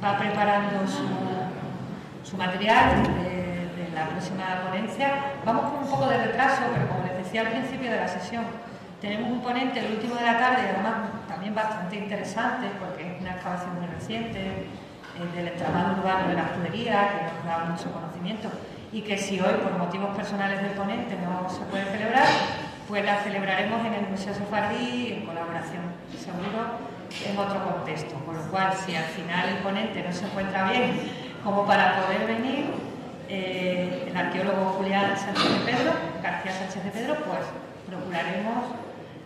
va preparando su material de la próxima ponencia. Vamos con un poco de retraso, pero como les decía al principio de la sesión, tenemos un ponente, el último de la tarde, además también bastante interesante, porque es una excavación muy reciente, del entramado urbano de la Judería, que nos da mucho conocimiento, y que si hoy, por motivos personales del ponente, no se puede celebrar, pues la celebraremos en el Museo Sefardí, en colaboración, seguro, en otro contexto. Con lo cual, si al final el ponente no se encuentra bien como para poder venir, el arqueólogo Julián García Sánchez de Pedro, pues procuraremos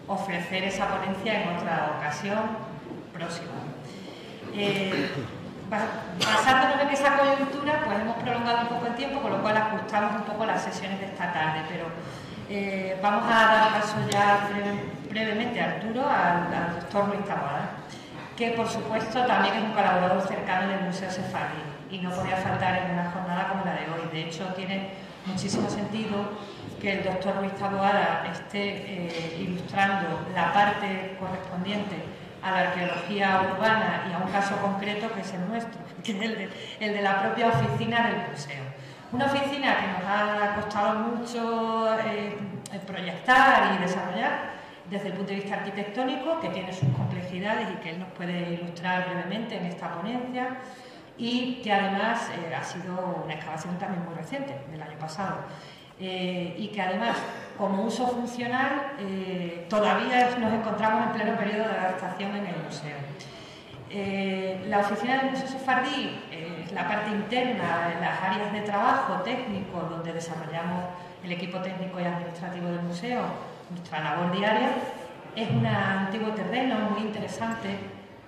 ofrecer esa ponencia en otra ocasión próxima. Basándonos en esa coyuntura, pues hemos prolongado un poco el tiempo, con lo cual ajustamos un poco las sesiones de esta tarde, pero vamos a dar paso ya brevemente a Arturo, al doctor Luis Taboada, que por supuesto también es un colaborador cercano del Museo Sefardí y no podía faltar en una jornada como la de hoy. De hecho, tiene muchísimo sentido que el doctor Luis Taboada esté ilustrando la parte correspondiente a la arqueología urbana y a un caso concreto que es el nuestro, que es el de la propia oficina del museo. Una oficina que nos ha costado mucho proyectar y desarrollar desde el punto de vista arquitectónico, que tiene sus complejidades y que él nos puede ilustrar brevemente en esta ponencia, y que además ha sido una excavación también muy reciente, del año pasado. Y que además, como uso funcional, todavía nos encontramos en pleno periodo de adaptación en el museo. La oficina del Museo Sefardí es la parte interna de las áreas de trabajo técnico donde desarrollamos el equipo técnico y administrativo del museo, nuestra labor diaria. Es un antiguo terreno muy interesante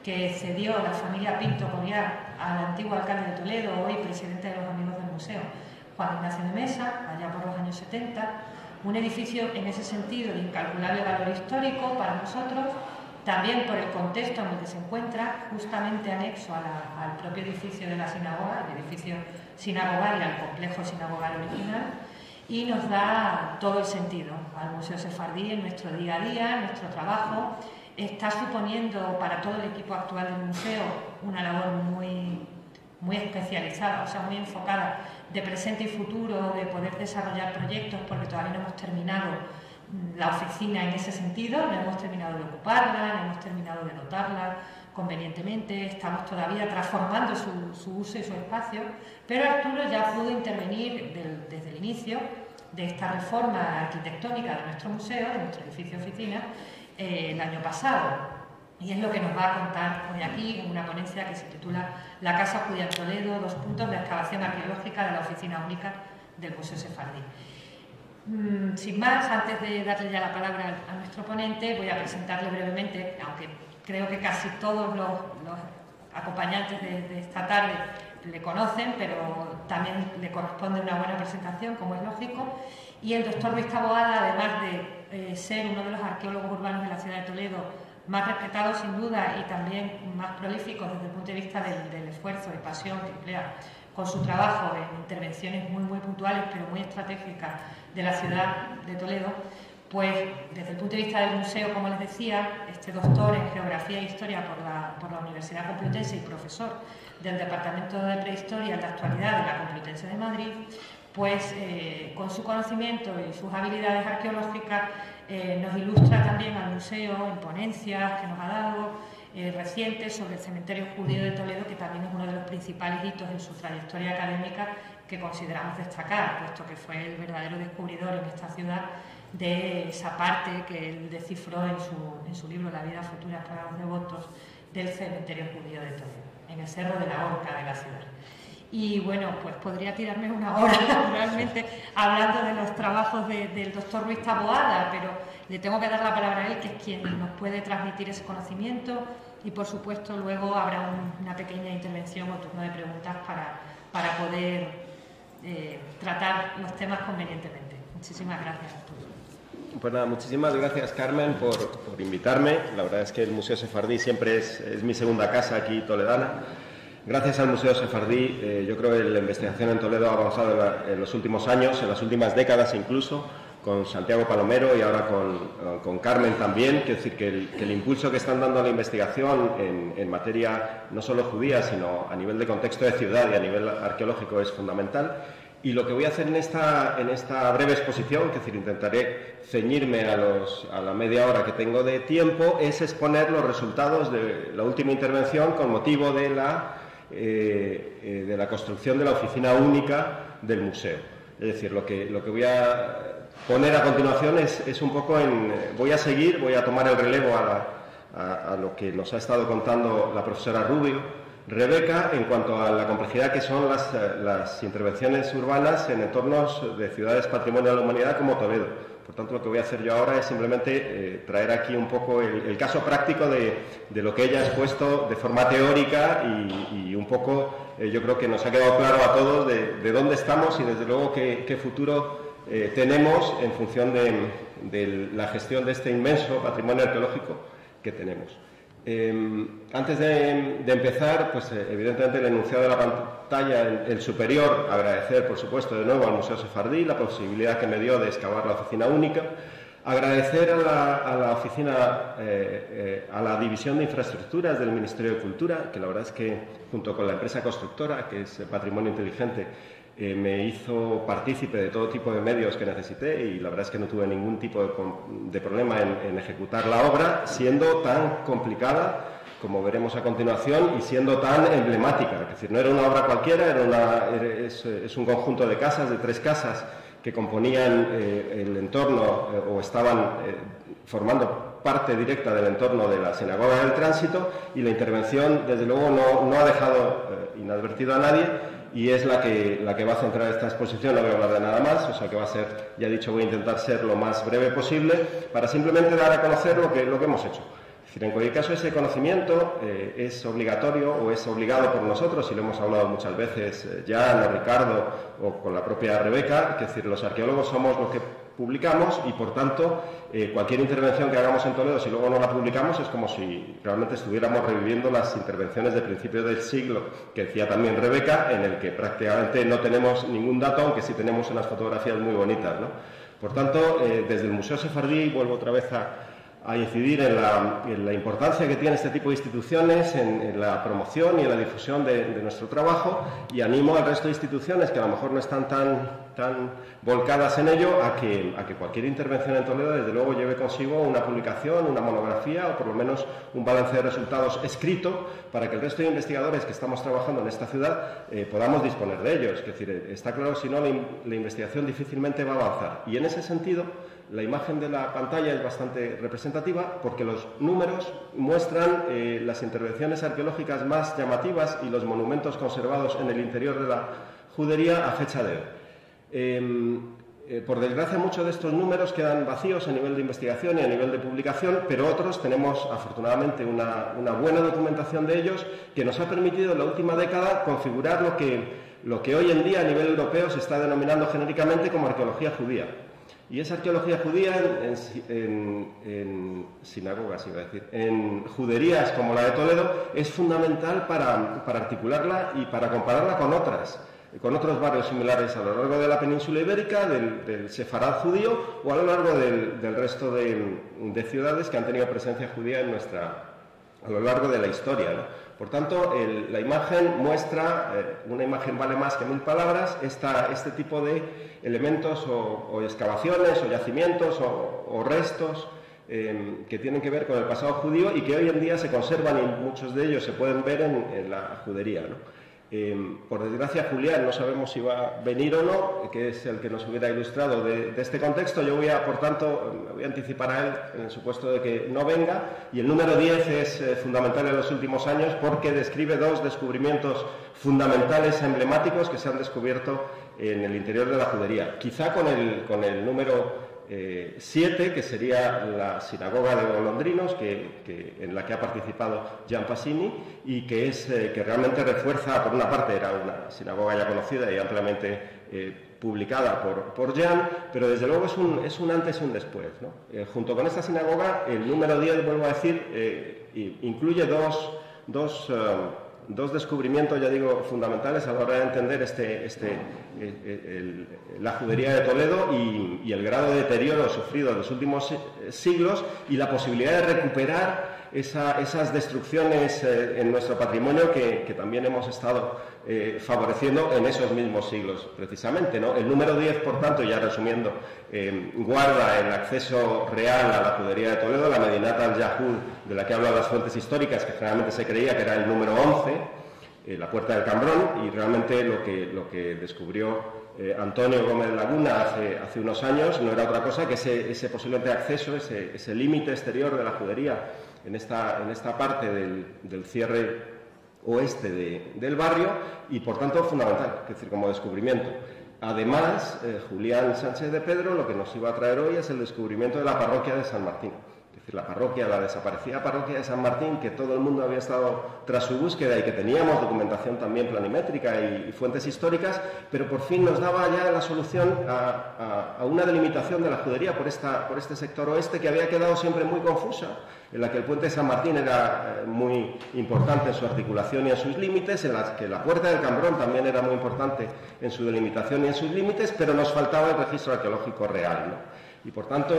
que cedió la familia Pinto Coriar al antiguo alcalde de Toledo, hoy presidente de los Amigos del Museo, Juan Ignacio de Mesa, allá por los años 70, un edificio en ese sentido de incalculable valor histórico para nosotros, también por el contexto en el que se encuentra, justamente anexo al propio edificio de la sinagoga, el edificio sinagogal y al complejo sinagogal original, y nos da todo el sentido al Museo Sefardí en nuestro día a día, en nuestro trabajo. Está suponiendo para todo el equipo actual del museo una labor muy especializada, o sea, muy enfocada de presente y futuro, de poder desarrollar proyectos, porque todavía no hemos terminado la oficina en ese sentido, no hemos terminado de ocuparla, no hemos terminado de dotarla convenientemente, estamos todavía transformando su uso y su espacio, pero Arturo ya pudo intervenir desde el inicio de esta reforma arquitectónica de nuestro museo, de nuestro edificio oficina, el año pasado. Y es lo que nos va a contar hoy aquí en una ponencia que se titula La Casa Judía en Toledo, la excavación arqueológica de la Oficina Única del Museo Sefardí. Sin más, antes de darle ya la palabra a nuestro ponente, voy a presentarle brevemente, aunque creo que casi todos los acompañantes de esta tarde le conocen, pero también le corresponde una buena presentación, como es lógico. Y el doctor Luis Taboada, además de ser uno de los arqueólogos urbanos de la ciudad de Toledo más respetados sin duda y también más prolíficos desde el punto de vista del esfuerzo y pasión que emplea con su trabajo en intervenciones muy puntuales pero muy estratégicas de la ciudad de Toledo, pues desde el punto de vista del museo, como les decía, este doctor en Geografía e Historia por la Universidad Complutense y profesor del Departamento de Prehistoria en la actualidad de la Complutense de Madrid, pues con su conocimiento y sus habilidades arqueológicas nos ilustra también al museo en ponencias que nos ha dado recientes sobre el cementerio judío de Toledo, que también es uno de los principales hitos en su trayectoria académica que consideramos destacar, puesto que fue el verdadero descubridor en esta ciudad de esa parte que él descifró en su libro La vida futura para los devotos del cementerio judío de Toledo, en el Cerro de la Horca de la ciudad. Y bueno, pues podría tirarme una hora realmente hablando de los trabajos del doctor Luis Taboada, pero le tengo que dar la palabra a él, que es quien nos puede transmitir ese conocimiento, y por supuesto luego habrá una pequeña intervención o turno de preguntas para poder tratar los temas convenientemente. Muchísimas gracias, Arturo. Pues nada, muchísimas gracias, Carmen, por invitarme. La verdad es que el Museo Sefardí siempre es mi segunda casa aquí toledana. Gracias al Museo Sefardí, yo creo que la investigación en Toledo ha avanzado en los últimos años, en las últimas décadas incluso, con Santiago Palomero y ahora con Carmen también, quiero decir que el impulso que están dando a la investigación en materia no solo judía, sino a nivel de contexto de ciudad y a nivel arqueológico es fundamental. Y lo que voy a hacer en esta breve exposición, es decir, intentaré ceñirme a la media hora que tengo de tiempo, es exponer los resultados de la última intervención con motivo de la construcción de la oficina única del museo. Es decir, lo que voy a poner a continuación es un poco voy a tomar el relevo a lo que nos ha estado contando la profesora Rubio, Rebeca, en cuanto a la complejidad que son las intervenciones urbanas en entornos de ciudades patrimonio de la humanidad como Toledo. Por tanto, lo que voy a hacer yo ahora es simplemente traer aquí un poco el caso práctico de lo que ella ha expuesto de forma teórica y un poco, yo creo que nos ha quedado claro a todos de dónde estamos y desde luego qué futuro tenemos en función de la gestión de este inmenso patrimonio arqueológico que tenemos. Antes de empezar, pues evidentemente el enunciado de la pantalla, el superior, agradecer por supuesto de nuevo al Museo Sefardí la posibilidad que me dio de excavar la oficina única, agradecer a la oficina, a la División de Infraestructuras del Ministerio de Cultura, que la verdad es que junto con la empresa constructora, que es Patrimonio Inteligente, me hizo partícipe de todo tipo de medios que necesité y la verdad es que no tuve ningún tipo de problema en ejecutar la obra, siendo tan complicada, como veremos a continuación, y siendo tan emblemática. Es decir, no era una obra cualquiera, es un conjunto de casas, de 3 casas, que componían el entorno o estaban formando parte directa del entorno de la Sinagoga del Tránsito, y la intervención, desde luego, no ha dejado inadvertido a nadie, y es la que va a centrar esta exposición. No voy a hablar de nada más, o sea que va a ser, ya he dicho, voy a intentar ser lo más breve posible para simplemente dar a conocer lo que hemos hecho. Es decir, en cualquier caso, ese conocimiento es obligatorio o es obligado por nosotros, y lo hemos hablado muchas veces, Jan o Ricardo o con la propia Rebeca, es decir, los arqueólogos somos los que publicamos y, por tanto, cualquier intervención que hagamos en Toledo, si luego no la publicamos, es como si realmente estuviéramos reviviendo las intervenciones de principios del siglo, que decía también Rebeca, en el que prácticamente no tenemos ningún dato, aunque sí tenemos unas fotografías muy bonitas, ¿no? Por tanto, desde el Museo Sefardí, vuelvo otra vez a incidir en la importancia que tiene este tipo de instituciones en la promoción y en la difusión de nuestro trabajo, y animo al resto de instituciones que a lo mejor no están tan volcadas en ello a que cualquier intervención en Toledo desde luego lleve consigo una publicación, una monografía o por lo menos un balance de resultados escrito, para que el resto de investigadores que estamos trabajando en esta ciudad podamos disponer de ellos. Es decir, está claro, si no la investigación difícilmente va a avanzar, y en ese sentido la imagen de la pantalla es bastante representativa porque los números muestran las intervenciones arqueológicas más llamativas y los monumentos conservados en el interior de la judería a fecha de hoy. Por desgracia, muchos de estos números quedan vacíos a nivel de investigación y a nivel de publicación, pero otros tenemos afortunadamente una buena documentación de ellos, que nos ha permitido en la última década configurar lo que hoy en día a nivel europeo se está denominando genéricamente como arqueología judía. Y esa arqueología judía en sinagogas, iba a decir, en juderías como la de Toledo, es fundamental para articularla y para compararla con otros barrios similares a lo largo de la península ibérica, del sefarad judío, o a lo largo del resto de ciudades que han tenido presencia judía a lo largo de la historia, ¿no? Por tanto, la imagen muestra, una imagen vale más que 1000 palabras, este tipo de elementos o excavaciones o yacimientos o restos que tienen que ver con el pasado judío y que hoy en día se conservan, y muchos de ellos se pueden ver en la judería, ¿no? Por desgracia, Julián no sabemos si va a venir o no, que es el que nos hubiera ilustrado de este contexto. Yo por tanto, me voy a anticipar a él en el supuesto de que no venga. Y el número 10 es fundamental en los últimos años porque describe 2 descubrimientos fundamentales, emblemáticos, que se han descubierto en el interior de la judería. Quizá con el número 7, que sería la sinagoga de golondrinos, en la que ha participado Jan Pasini, y que realmente refuerza, por una parte era una sinagoga ya conocida y ampliamente publicada por Jan, pero desde luego es un antes y un después, ¿no? Junto con esta sinagoga, el número 10, vuelvo a decir, incluye dos dos descubrimientos, ya digo, fundamentales a la hora de entender la judería de Toledo y el grado de deterioro sufrido en los últimos siglos y la posibilidad de recuperar esas destrucciones en nuestro patrimonio que también hemos estado favoreciendo en esos mismos siglos, precisamente, ¿no? El número 10, por tanto, ya resumiendo, guarda el acceso real a la judería de Toledo, la Medinat al-Yahud, de la que hablan las fuentes históricas, que generalmente se creía que era el número 11, la Puerta del Cambrón, y realmente lo que descubrió Antonio Gómez Laguna hace unos años no era otra cosa que ese posiblemente acceso, ese límite exterior de la judería en esta parte del cierre oeste del barrio, y por tanto fundamental, es decir, como descubrimiento. Además, Julián Sánchez de Pedro lo que nos iba a traer hoy es el descubrimiento de la parroquia de San Martín. Es decir, la desaparecida parroquia de San Martín, que todo el mundo había estado tras su búsqueda y que teníamos documentación también planimétrica y fuentes históricas, pero por fin nos daba ya la solución a una delimitación de la judería por este sector oeste, que había quedado siempre muy confusa, en la que el puente de San Martín era muy importante en su articulación y en sus límites, en la que la Puerta del Cambrón también era muy importante en su delimitación y en sus límites, pero nos faltaba el registro arqueológico real, ¿no? Y por tanto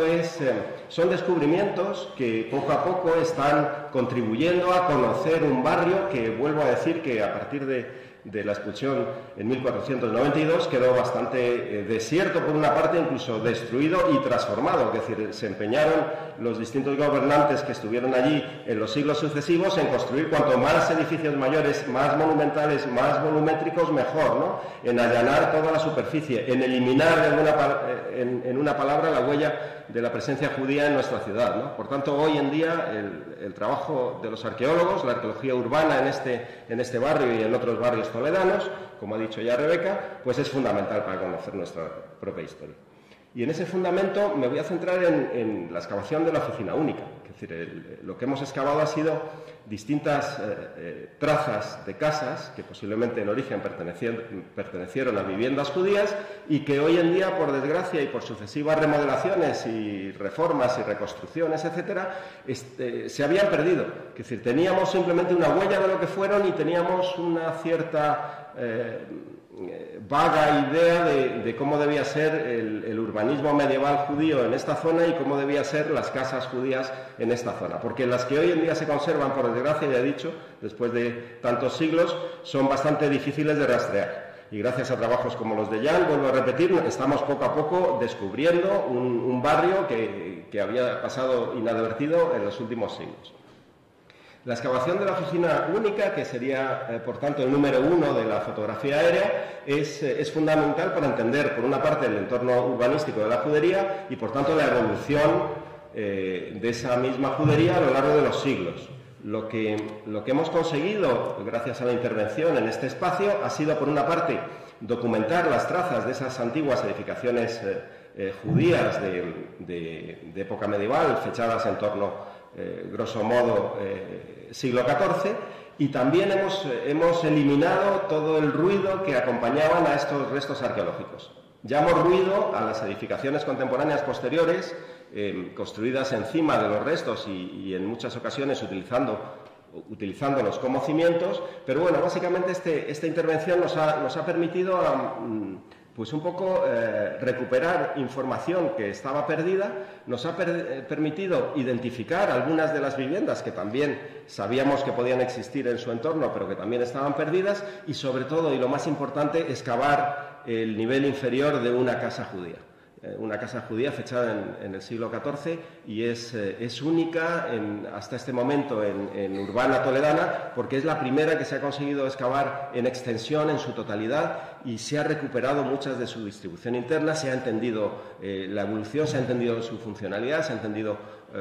son descubrimientos que poco a poco están contribuyendo a conocer un barrio que, vuelvo a decir, que a partir de la expulsión en 1492 quedó bastante desierto por una parte, incluso destruido y transformado. Es decir, se empeñaron los distintos gobernantes que estuvieron allí en los siglos sucesivos en construir cuanto más edificios mayores, más monumentales, más volumétricos, mejor, ¿no? En allanar toda la superficie, en eliminar en una palabra la huella de la presencia judía en nuestra ciudad, ¿no? Por tanto, hoy en día el trabajo de los arqueólogos, la arqueología urbana en este barrio y en otros barrios toledanos, como ha dicho ya Rebeca, pues es fundamental para conocer nuestra propia historia. Y en ese fundamento me voy a centrar en la excavación de la oficina única. Es decir, lo que hemos excavado ha sido distintas trazas de casas que posiblemente en origen pertenecieron a viviendas judías y que hoy en día, por desgracia y por sucesivas remodelaciones y reformas y reconstrucciones, etcétera, se habían perdido. Es decir, teníamos simplemente una huella de lo que fueron y teníamos una cierta vaga idea de cómo debía ser el urbanismo medieval judío en esta zona y cómo debían ser las casas judías en esta zona, porque las que hoy en día se conservan, por desgracia, ya he dicho, después de tantos siglos, son bastante difíciles de rastrear. Y gracias a trabajos como los de Jan, vuelvo a repetir, estamos poco a poco descubriendo un barrio que había pasado inadvertido en los últimos siglos. La excavación de la oficina única, que sería, por tanto, el número 1 de la fotografía aérea, es fundamental para entender, por una parte, el entorno urbanístico de la judería y, por tanto, la evolución de esa misma judería a lo largo de los siglos. Lo que hemos conseguido, gracias a la intervención en este espacio, ha sido, por una parte, documentar las trazas de esas antiguas edificaciones judías de época medieval, fechadas en torno, grosso modo, siglo XIV, y también hemos eliminado todo el ruido que acompañaban a estos restos arqueológicos. Llamo ruido a las edificaciones contemporáneas posteriores, construidas encima de los restos y en muchas ocasiones utilizándolos como cimientos, pero bueno, básicamente esta intervención nos ha permitido pues un poco recuperar información que estaba perdida, nos ha permitido identificar algunas de las viviendas que también sabíamos que podían existir en su entorno, pero que también estaban perdidas, y sobre todo, y lo más importante, excavar el nivel inferior de una casa judía. Una casa judía fechada en el siglo XIV y es única hasta este momento en Urbana Toledana, porque es la primera que se ha conseguido excavar en extensión en su totalidad y se ha recuperado muchas de su distribución interna, se ha entendido la evolución, se ha entendido su funcionalidad, se ha entendido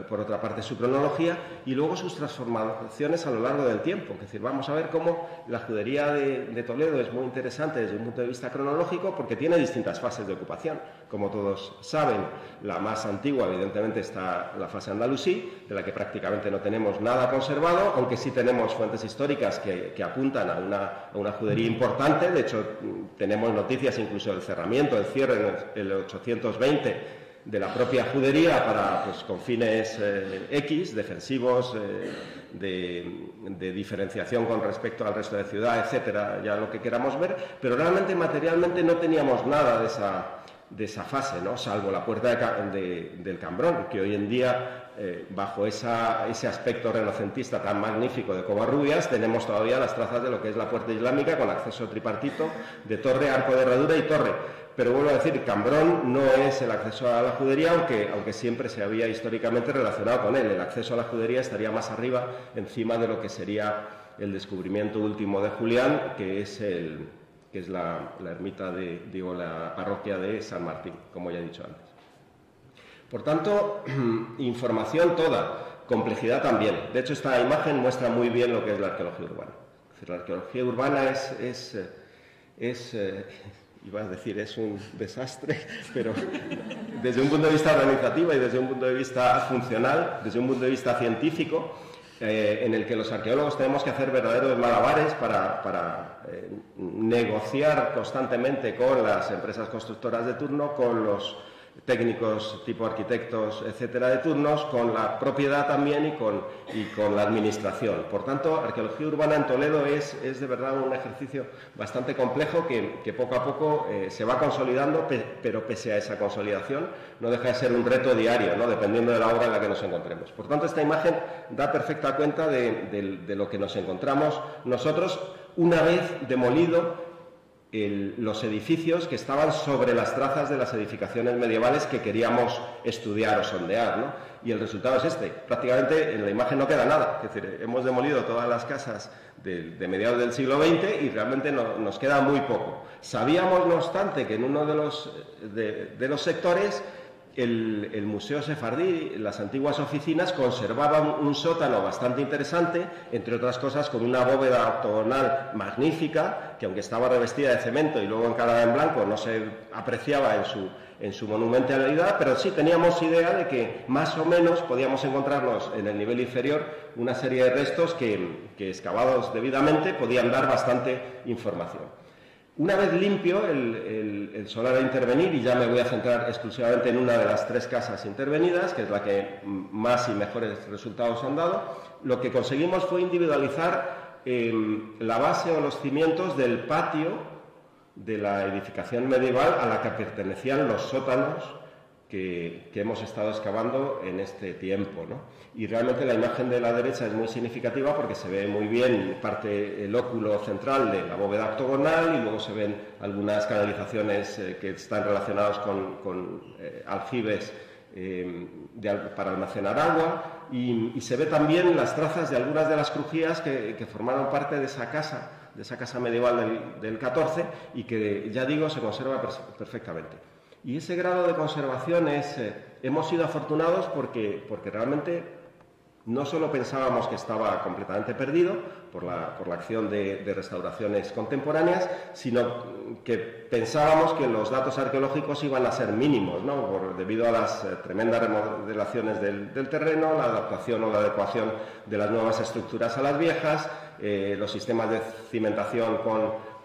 por otra parte su cronología y luego sus transformaciones a lo largo del tiempo. Es decir, vamos a ver cómo la judería de Toledo es muy interesante desde un punto de vista cronológico porque tiene distintas fases de ocupación. Como todos saben, la más antigua evidentemente está la fase andalusí, de la que prácticamente no tenemos nada conservado, aunque sí tenemos fuentes históricas que apuntan a una judería importante. De hecho, tenemos noticias incluso del cerramiento, del cierre en el 820 de la propia judería para, pues, con fines X, defensivos de diferenciación con respecto al resto de ciudad, etcétera, ya lo que queramos ver, pero realmente materialmente no teníamos nada de esa fase, ¿no? Salvo la puerta del Cambrón, que hoy en día, bajo ese aspecto renacentista tan magnífico de Covarrubias, tenemos todavía las trazas de lo que es la puerta islámica con acceso tripartito de torre, arco de herradura y torre. Pero vuelvo a decir, Cambrón no es el acceso a la judería, aunque siempre se había históricamente relacionado con él. El acceso a la judería estaría más arriba, encima de lo que sería el descubrimiento último de Julián, que es la ermita la parroquia de San Martín, como ya he dicho antes. Por tanto, información toda, complejidad también. De hecho, esta imagen muestra muy bien lo que es la arqueología urbana. Es decir, la arqueología urbana iba a decir, es un desastre, pero desde un punto de vista organizativo y desde un punto de vista funcional, desde un punto de vista científico, en el que los arqueólogos tenemos que hacer verdaderos malabares para negociar constantemente con las empresas constructoras de turno, con los técnicos tipo arquitectos, etcétera, de turnos, con la propiedad también y con la administración. Por tanto, arqueología urbana en Toledo es de verdad un ejercicio bastante complejo que poco a poco se va consolidando, pero pese a esa consolidación no deja de ser un reto diario, ¿no? Dependiendo de la obra en la que nos encontremos. Por tanto, esta imagen da perfecta cuenta de lo que nos encontramos nosotros una vez demolido los edificios que estaban sobre las trazas de las edificaciones medievales que queríamos estudiar o sondear, ¿no? Y el resultado es este. Prácticamente en la imagen no queda nada. Es decir, hemos demolido todas las casas de mediados del siglo XX y realmente nos queda muy poco. Sabíamos, no obstante, que en uno de los sectores el Museo Sefardí, las antiguas oficinas, conservaban un sótano bastante interesante, entre otras cosas con una bóveda octogonal magnífica, que aunque estaba revestida de cemento y luego encalada en blanco, no se apreciaba en su monumentalidad, pero sí teníamos idea de que más o menos podíamos encontrarnos en el nivel inferior una serie de restos que excavados debidamente podían dar bastante información. Una vez limpio el solar a intervenir, y ya me voy a centrar exclusivamente en una de las 3 casas intervenidas, que es la que más y mejores resultados han dado, lo que conseguimos fue individualizar la base o los cimientos del patio de la edificación medieval a la que pertenecían los sótanos que hemos estado excavando en este tiempo, ¿no? Y realmente la imagen de la derecha es muy significativa porque se ve muy bien el óculo central de la bóveda octogonal y luego se ven algunas canalizaciones que están relacionadas con aljibes para almacenar agua y se ve también las trazas de algunas de las crujías que formaron parte de esa casa medieval del 14 y que, ya digo, se conserva perfectamente. Y ese grado de conservación hemos sido afortunados porque realmente no solo pensábamos que estaba completamente perdido por la acción de restauraciones contemporáneas, sino que pensábamos que los datos arqueológicos iban a ser mínimos, ¿no? Debido a las tremendas remodelaciones del terreno, la adaptación o la adecuación de las nuevas estructuras a las viejas, los sistemas de cimentación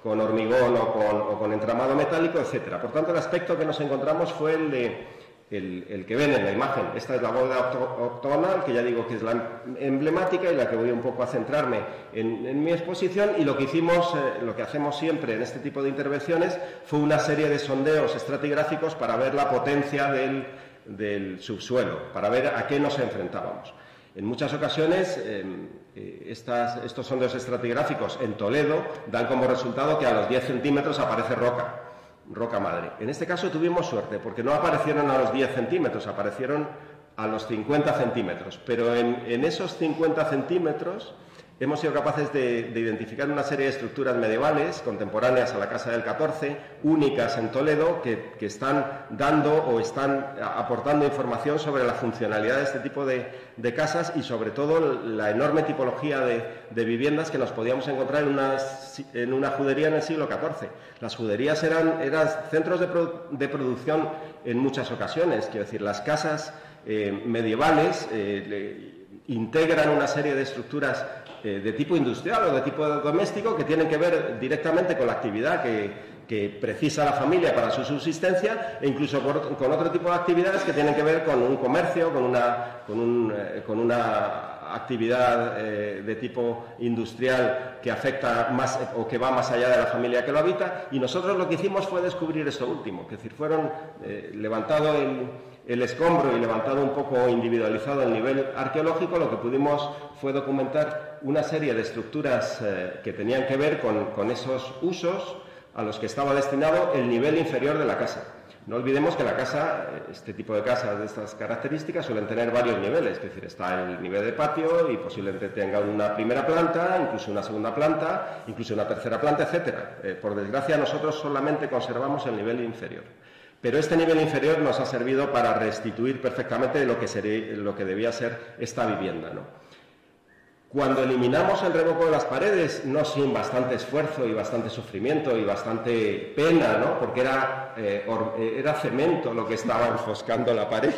con hormigón o con entramado metálico, etcétera. Por tanto, el aspecto que nos encontramos fue el que ven en la imagen. Esta es la bóveda octogonal, que ya digo que es la emblemática y la que voy un poco a centrarme en mi exposición, y lo que hicimos, lo que hacemos siempre en este tipo de intervenciones, fue una serie de sondeos estratigráficos para ver la potencia del subsuelo, para ver a qué nos enfrentábamos. En muchas ocasiones estos sondeos estratigráficos en Toledo dan como resultado que a los 10 centímetros aparece roca madre. En este caso tuvimos suerte porque no aparecieron a los 10 centímetros, aparecieron a los 50 centímetros, pero en esos 50 centímetros hemos sido capaces de identificar una serie de estructuras medievales contemporáneas a la Casa del 14, únicas en Toledo, que están dando o están aportando información sobre la funcionalidad de este tipo de casas y sobre todo la enorme tipología de viviendas que nos podíamos encontrar en una judería en el siglo XIV. Las juderías eran centros de producción en muchas ocasiones, quiero decir, las casas medievales integran una serie de estructuras de tipo industrial o de tipo doméstico que tienen que ver directamente con la actividad que precisa la familia para su subsistencia e incluso con otro tipo de actividades que tienen que ver con un comercio, con una actividad de tipo industrial que afecta más o que va más allá de la familia que lo habita, y nosotros lo que hicimos fue descubrir esto último, es decir, fueron levantado el escombro y levantado un poco individualizado el nivel arqueológico, lo que pudimos fue documentar una serie de estructuras que tenían que ver con esos usos a los que estaba destinado el nivel inferior de la casa. No olvidemos que la casa, este tipo de casas de estas características suelen tener varios niveles, es decir, está el nivel de patio y posiblemente tenga una primera planta, incluso una segunda planta, incluso una tercera planta, etcétera. Por desgracia, nosotros solamente conservamos el nivel inferior. Pero este nivel inferior nos ha servido para restituir perfectamente lo que debía ser esta vivienda, ¿no? Cuando eliminamos el revoco de las paredes, no sin bastante esfuerzo y bastante sufrimiento y bastante pena, ¿no? Porque era cemento lo que estaba enfoscando la pared.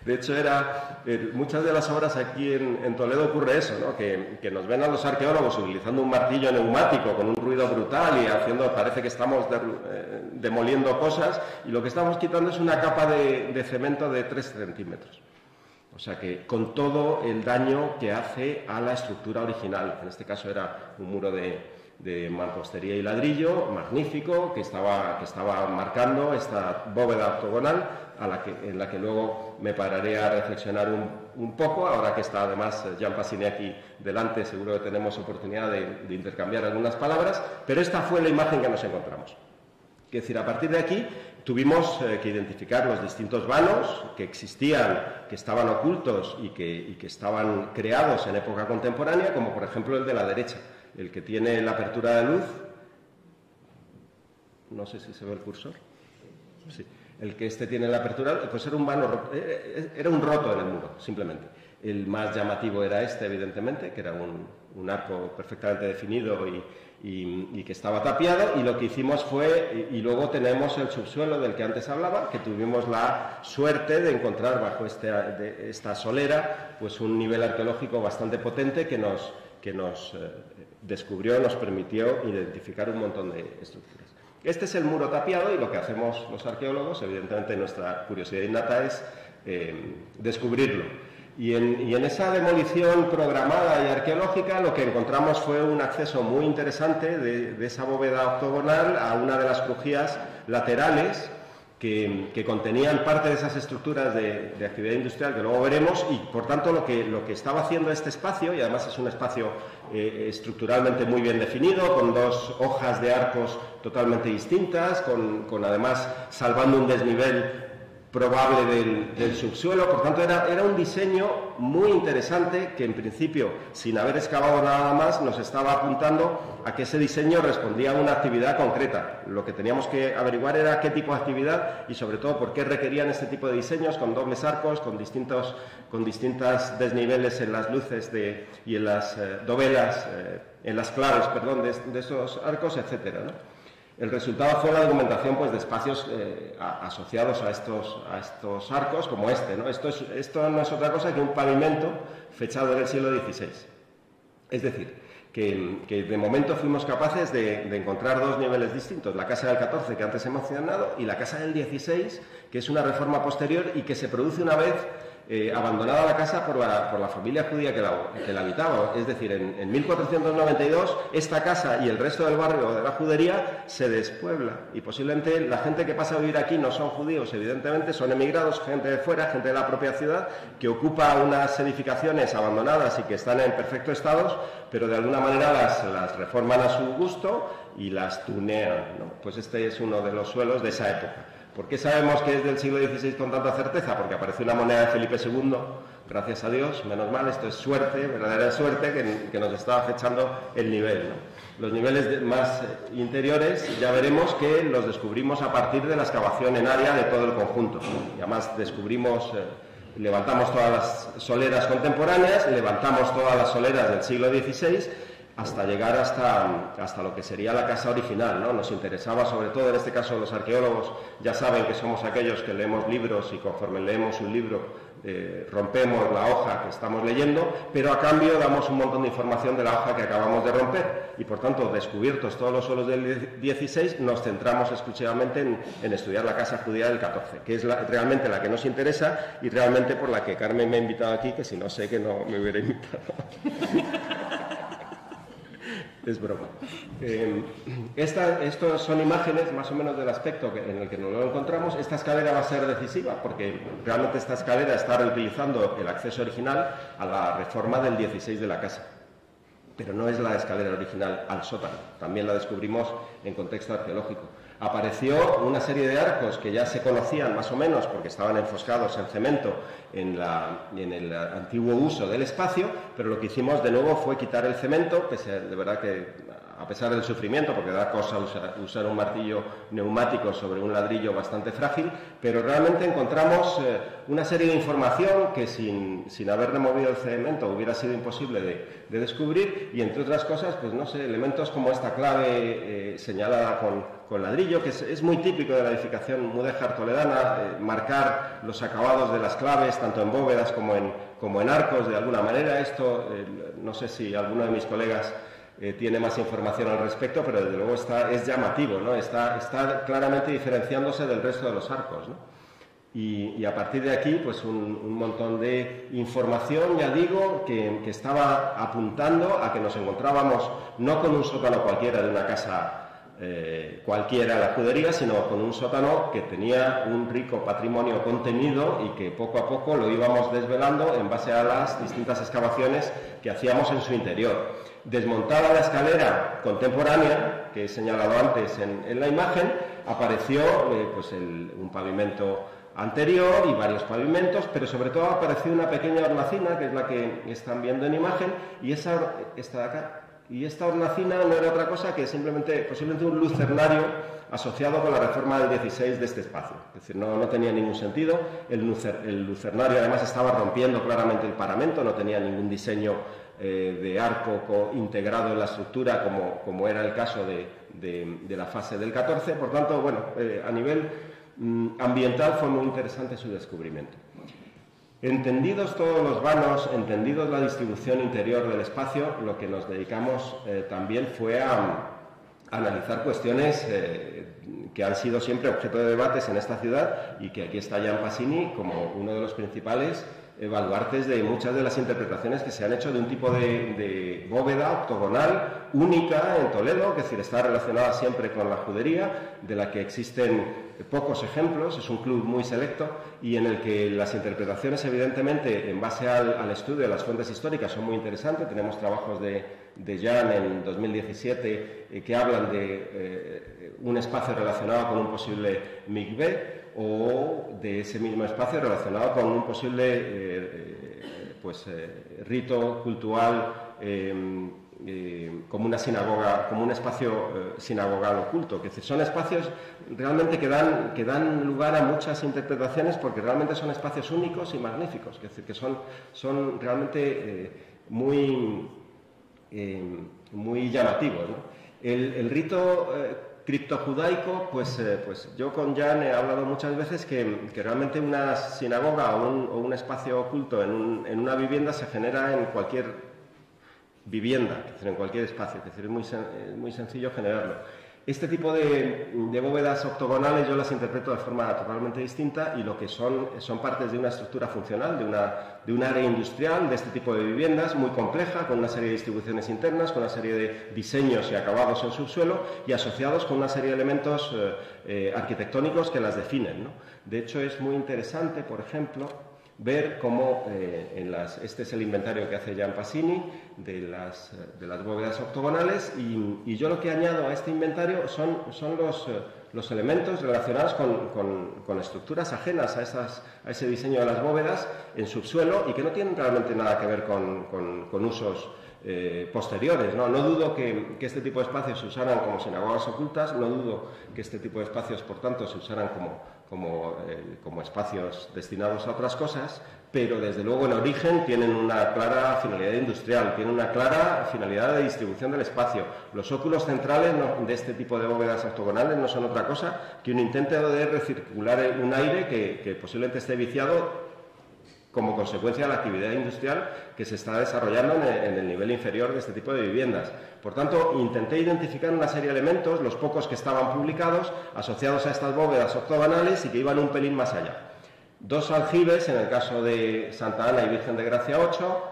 De hecho, muchas de las obras aquí en Toledo ocurre eso, ¿no? Que nos ven a los arqueólogos utilizando un martillo neumático con un ruido brutal y parece que estamos demoliendo cosas, y lo que estamos quitando es una capa de cemento de 3 centímetros. O sea que con todo el daño que hace a la estructura original. En este caso era un muro de mampostería y ladrillo magnífico que estaba marcando esta bóveda octogonal en la que luego me pararé a reflexionar un poco. Ahora que está además Jan Pasini aquí delante, seguro que tenemos oportunidad de intercambiar algunas palabras, pero esta fue la imagen que nos encontramos. Es decir, a partir de aquí tuvimos que identificar los distintos vanos que existían, que estaban ocultos y que estaban creados en época contemporánea, como por ejemplo el de la derecha, el que tiene la apertura de luz. No sé si se ve el cursor. Sí. El que tiene la apertura, pues era un vano, era un roto en el muro, simplemente. El más llamativo era evidentemente, que era un arco perfectamente definido y que estaba tapiado, y lo que hicimos fue, y luego tenemos el subsuelo del que antes hablaba, que tuvimos la suerte de encontrar bajo esta solera pues un nivel arqueológico bastante potente que nos descubrió, nos permitió identificar un montón de estructuras. Este es el muro tapiado, y lo que hacemos los arqueólogos, evidentemente nuestra curiosidad innata es descubrirlo. Y en esa demolición programada y arqueológica lo que encontramos fue un acceso muy interesante de esa bóveda octogonal a una de las crujías laterales que contenían parte de esas estructuras de actividad industrial que luego veremos, y por tanto lo que estaba haciendo este espacio, y además es un espacio estructuralmente muy bien definido, con 2 hojas de arcos totalmente distintas, con además salvando un desnivel probable del subsuelo. Por tanto era un diseño muy interesante que en principio, sin haber excavado nada más, nos estaba apuntando a que ese diseño respondía a una actividad concreta. Lo que teníamos que averiguar era qué tipo de actividad y sobre todo por qué requerían este tipo de diseños con dobles arcos, con distintas desniveles en las luces y en las dovelas, en las claves, perdón, de esos arcos, etcétera, ¿no? El resultado fue la documentación pues, de espacios asociados a estos arcos, como ¿no? Esto no es otra cosa que un pavimento fechado en el siglo XVI. Es decir, que de momento fuimos capaces de encontrar 2 niveles distintos, la casa del XIV, que antes he mencionado, y la casa del XVI, que es una reforma posterior y que se produce una vez abandonada la casa por la familia judía que la habitaba. Es decir, en 1492 esta casa y el resto del barrio de la judería se despuebla, y posiblemente la gente que pasa a vivir aquí no son judíos, evidentemente son emigrados, gente de fuera, gente de la propia ciudad, que ocupa unas edificaciones abandonadas y que están en perfecto estado, pero de alguna manera las reforman a su gusto y las tunean, ¿no? Pues este es uno de los suelos de esa época. ¿Por qué sabemos que es del siglo XVI con tanta certeza? Porque apareció una moneda de Felipe II, gracias a Dios, menos mal, esto es suerte, verdadera suerte, que nos estaba fechando el nivel, ¿no? Los niveles más interiores ya veremos que los descubrimos a partir de la excavación en área de todo el conjunto. Y además levantamos todas las soleras contemporáneas, levantamos todas las soleras del siglo XVI, hasta llegar hasta lo que sería la casa original, ¿no? Nos interesaba, sobre todo en este caso los arqueólogos, ya saben que somos aquellos que leemos libros y conforme leemos un libro rompemos la hoja que estamos leyendo, pero a cambio damos un montón de información de la hoja que acabamos de romper. Y por tanto, descubiertos todos los suelos del 16, nos centramos exclusivamente en estudiar la casa judía del 14, que es realmente la que nos interesa y realmente por la que Carmen me ha invitado aquí, que si no sé que no me hubiera invitado. Es broma. Estas son imágenes más o menos del aspecto en el que nos lo encontramos. Esta escalera va a ser decisiva porque realmente esta escalera está reutilizando el acceso original a la reforma del 16 de la casa. Pero no es la escalera original al sótano, también la descubrimos en contexto arqueológico. Apareció una serie de arcos que ya se conocían más o menos porque estaban enfoscados en cemento en el antiguo uso del espacio, pero lo que hicimos de nuevo fue quitar el cemento, de verdad que a pesar del sufrimiento, porque da cosa usar un martillo neumático sobre un ladrillo bastante frágil, pero realmente encontramos una serie de información que sin haber removido el cemento hubiera sido imposible de descubrir, y entre otras cosas, pues no sé, elementos como esta clave señalada con ladrillo, que es muy típico de la edificación mudéjar toledana, marcar los acabados de las claves, tanto en bóvedas como en arcos, de alguna manera. Esto, no sé si alguno de mis colegas tiene más información al respecto, pero desde luego es llamativo, ¿no? Está claramente diferenciándose del resto de los arcos, ¿no? Y a partir de aquí, pues un montón de información, ya digo, que estaba apuntando a que nos encontrábamos no con un sótano cualquiera de una casa cualquiera de la judería, sino con un sótano que tenía un rico patrimonio contenido y que poco a poco lo íbamos desvelando en base a las distintas excavaciones que hacíamos en su interior. Desmontada la escalera contemporánea, que he señalado antes en la imagen, apareció un pavimento anterior y varios pavimentos, pero sobre todo apareció una pequeña hornacina, que es la que están viendo en imagen, y esta de acá. Y esta hornacina no era otra cosa que posiblemente un lucernario asociado con la reforma del 16 de este espacio. Es decir, no tenía ningún sentido. El lucernario además estaba rompiendo claramente el paramento, no tenía ningún diseño de arco integrado en la estructura como era el caso de la fase del 14. Por tanto, bueno, a nivel ambiental fue muy interesante su descubrimiento. Entendidos todos los vanos, entendidos la distribución interior del espacio, lo que nos dedicamos también fue a analizar cuestiones que han sido siempre objeto de debates en esta ciudad y que aquí está Jan Pasini como uno de los principales baluartes de muchas de las interpretaciones que se han hecho de un tipo de bóveda octogonal única en Toledo, que es decir, está relacionada siempre con la judería, de la que existen pocos ejemplos, es un club muy selecto y en el que las interpretaciones, evidentemente, en base al estudio de las fuentes históricas son muy interesantes. Tenemos trabajos de Jan en 2017 que hablan de un espacio relacionado con un posible mikvé, o de ese mismo espacio relacionado con un posible rito cultural como una sinagoga, como un espacio sinagogal oculto. Que son espacios realmente que dan lugar a muchas interpretaciones, porque realmente son espacios únicos y magníficos, es decir, que son realmente muy llamativos, ¿no? El rito criptojudaico, pues yo con Jan he hablado muchas veces que realmente una sinagoga o un espacio oculto en una vivienda se genera en cualquier vivienda, es decir, en cualquier espacio, es decir, es muy sencillo generarlo. Este tipo de bóvedas octogonales yo las interpreto de forma totalmente distinta, y lo que son partes de una estructura funcional, de un área industrial, de este tipo de viviendas, muy compleja, con una serie de distribuciones internas, con una serie de diseños y acabados en subsuelo, y asociados con una serie de elementos arquitectónicos que las definen, ¿no? De hecho, es muy interesante, por ejemplo, ver cómo este es el inventario que hace Jan Pasini de las bóvedas octogonales, y yo lo que añado a este inventario son los elementos relacionados con estructuras ajenas a ese diseño de las bóvedas en subsuelo y que no tienen realmente nada que ver con usos posteriores, ¿no? No dudo que este tipo de espacios se usaran como sinagogas ocultas, no dudo que este tipo de espacios, por tanto, se usaran como espacios destinados a otras cosas, pero desde luego en origen tienen una clara finalidad industrial, tienen una clara finalidad de distribución del espacio. Los óculos centrales de este tipo de bóvedas octogonales no son otra cosa que un intento de recircular un aire que posiblemente esté viciado como consecuencia de la actividad industrial que se está desarrollando en el nivel inferior de este tipo de viviendas. Por tanto, intenté identificar una serie de elementos, los pocos que estaban publicados, asociados a estas bóvedas octogonales y que iban un pelín más allá. 2 aljibes, en el caso de Santa Ana y Virgen de Gracia 8,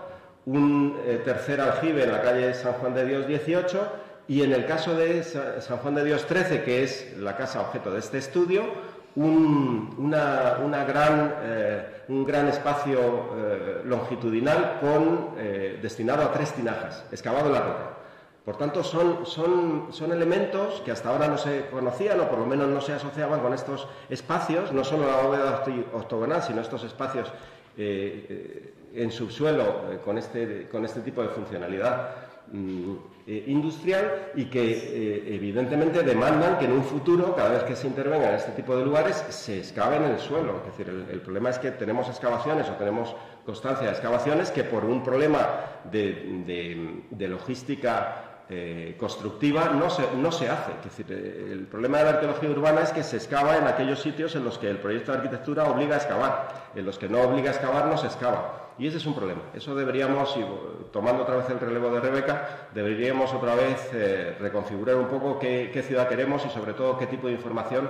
un tercer aljibe en la calle San Juan de Dios 18, y en el caso de San Juan de Dios 13, que es la casa objeto de este estudio, un gran espacio longitudinal destinado a 3 tinajas, excavado en la roca. Por tanto, son elementos que hasta ahora no se conocían, o por lo menos no se asociaban con estos espacios, no solo la bóveda octogonal, sino estos espacios en subsuelo con este tipo de funcionalidad industrial, y que evidentemente demandan que en un futuro, cada vez que se intervenga en este tipo de lugares, se excave en el suelo. Es decir, el problema es que tenemos excavaciones, o tenemos constancia de excavaciones, que por un problema de logística constructiva no se hace. Es decir, el problema de la arqueología urbana es que se excava en aquellos sitios en los que el proyecto de arquitectura obliga a excavar. En los que no obliga a excavar no se excava. Y ese es un problema. Eso deberíamos, y tomando otra vez el relevo de Rebeca, deberíamos otra vez reconfigurar un poco qué ciudad queremos y sobre todo qué tipo de información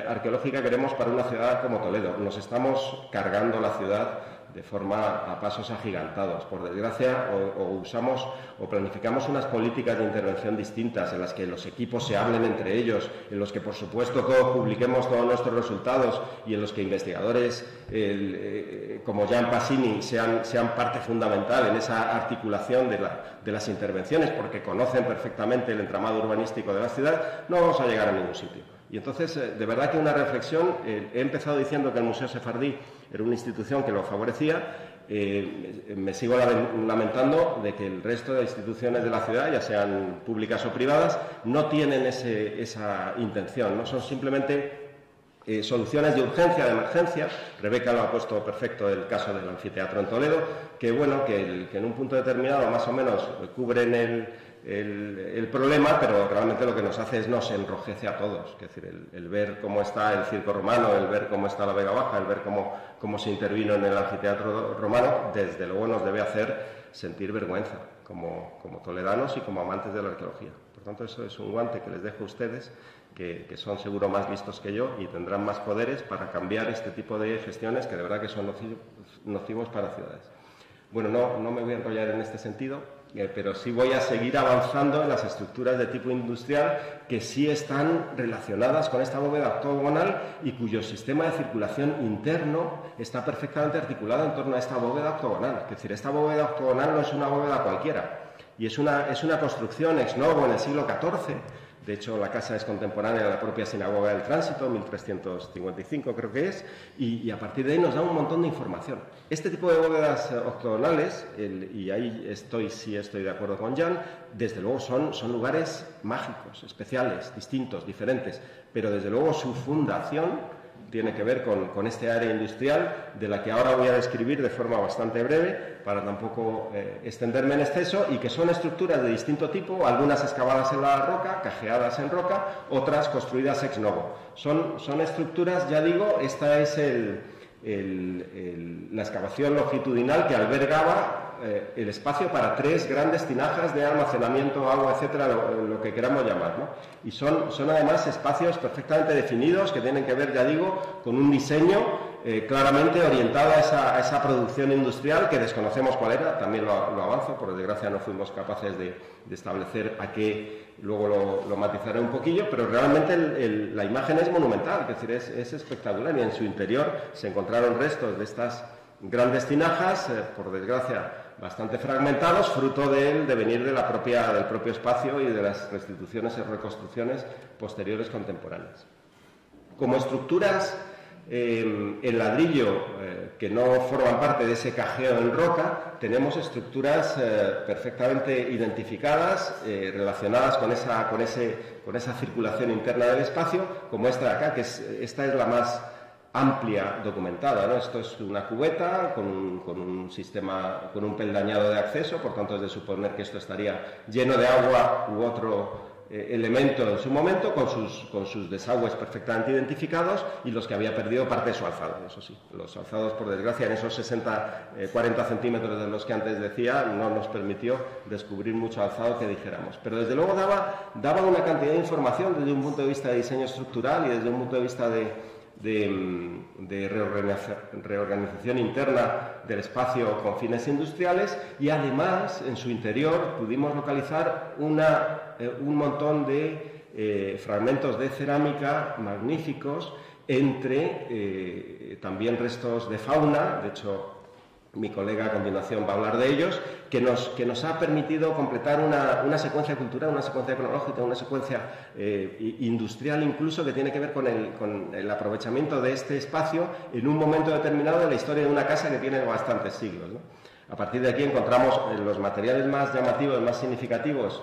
arqueológica queremos para una ciudad como Toledo. Nos estamos cargando la ciudad de forma a pasos agigantados. Por desgracia, o usamos o planificamos unas políticas de intervención distintas, en las que los equipos se hablen entre ellos, en los que, por supuesto, todos publiquemos todos nuestros resultados, y en los que investigadores como Jan Pasini sean parte fundamental en esa articulación de las intervenciones, porque conocen perfectamente el entramado urbanístico de la ciudad, no vamos a llegar a ningún sitio. Y entonces, de verdad que una reflexión, he empezado diciendo que el Museo Sefardí era una institución que lo favorecía, me sigo lamentando de que el resto de instituciones de la ciudad, ya sean públicas o privadas, no tienen esa intención, no son simplemente soluciones de urgencia, de emergencia. Rebeca lo ha puesto perfecto, el caso del anfiteatro en Toledo, que bueno, que en un punto determinado más o menos cubren el problema, pero realmente lo que nos hace es nos enrojece a todos. Es decir, el ver cómo está el circo romano, el ver cómo está la Vega Baja, el ver cómo se intervino en el anfiteatro romano, desde luego nos debe hacer sentir vergüenza como toledanos y como amantes de la arqueología. Por tanto, eso es un guante que les dejo a ustedes, que son seguro más listos que yo y tendrán más poderes para cambiar este tipo de gestiones que de verdad que son nocivos para ciudades. Bueno, no me voy a enrollar en este sentido, pero sí voy a seguir avanzando en las estructuras de tipo industrial que sí están relacionadas con esta bóveda octogonal y cuyo sistema de circulación interno está perfectamente articulado en torno a esta bóveda octogonal. Es decir, esta bóveda octogonal no es una bóveda cualquiera, y es una construcción ex novo en el siglo XIV. De hecho, la casa es contemporánea de la propia Sinagoga del Tránsito, 1355 creo que es, y a partir de ahí nos da un montón de información. Este tipo de bóvedas octogonales, y ahí sí estoy de acuerdo con Jan, desde luego son lugares mágicos, especiales, distintos, diferentes, pero desde luego su fundación tiene que ver con este área industrial, de la que ahora voy a describir de forma bastante breve, para tampoco extenderme en exceso, y que son estructuras de distinto tipo, algunas excavadas en la roca, cajeadas en roca, otras construidas ex novo. Son estructuras, ya digo, esta es la excavación longitudinal que albergaba el espacio para 3 grandes tinajas de almacenamiento, agua, etcétera, lo que queramos llamar, ¿no? Y son además espacios perfectamente definidos que tienen que ver, ya digo, con un diseño claramente orientado a esa producción industrial que desconocemos cuál era. También lo avanzo, por desgracia no fuimos capaces de establecer a qué, luego lo matizaré un poquillo, pero realmente la imagen es monumental, es decir, es espectacular, y en su interior se encontraron restos de estas grandes tinajas, por desgracia bastante fragmentados, fruto del devenir del propio espacio y de las restituciones y reconstrucciones posteriores contemporáneas. Como estructuras en ladrillo que no forman parte de ese cajeo en roca, tenemos estructuras perfectamente identificadas, relacionadas con esa circulación interna del espacio, como esta de acá, esta es la más amplia documentada, ¿no? Esto es una cubeta con un sistema, con un peldañado de acceso, por tanto es de suponer que esto estaría lleno de agua u otro elemento en su momento, con sus desagües perfectamente identificados y los que había perdido parte de su alzado. Eso sí, los alzados, por desgracia, en esos 40 centímetros de los que antes decía, no nos permitió descubrir mucho alzado que dijéramos. Pero desde luego daba una cantidad de información desde un punto de vista de diseño estructural y desde un punto de vista de reorganización interna del espacio con fines industriales, y además en su interior pudimos localizar un montón de fragmentos de cerámica magníficos, entre también restos de fauna. De hecho, mi colega a continuación va a hablar de ellos, que nos ha permitido completar una secuencia cultural, una secuencia cronológica, una secuencia industrial incluso, que tiene que ver con el aprovechamiento de este espacio en un momento determinado de la historia de una casa que tiene bastantes siglos, ¿no? A partir de aquí encontramos los materiales más llamativos, más significativos,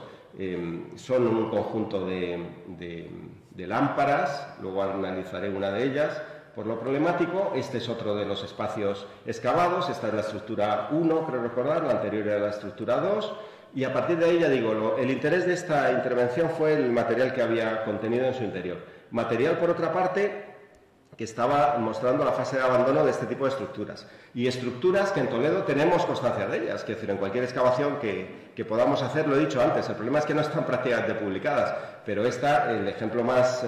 son un conjunto de lámparas. Luego analizaré una de ellas por lo problemático. Este es otro de los espacios excavados. Esta es la estructura 1, creo recordar, la anterior era la estructura 2, y a partir de ahí, ya digo, el interés de esta intervención fue el material que había contenido en su interior. Material, por otra parte, que estaba mostrando la fase de abandono de este tipo de estructuras, y estructuras que en Toledo tenemos constancia de ellas, es decir, en cualquier excavación que podamos hacer, lo he dicho antes, el problema es que no están prácticamente publicadas, pero el ejemplo más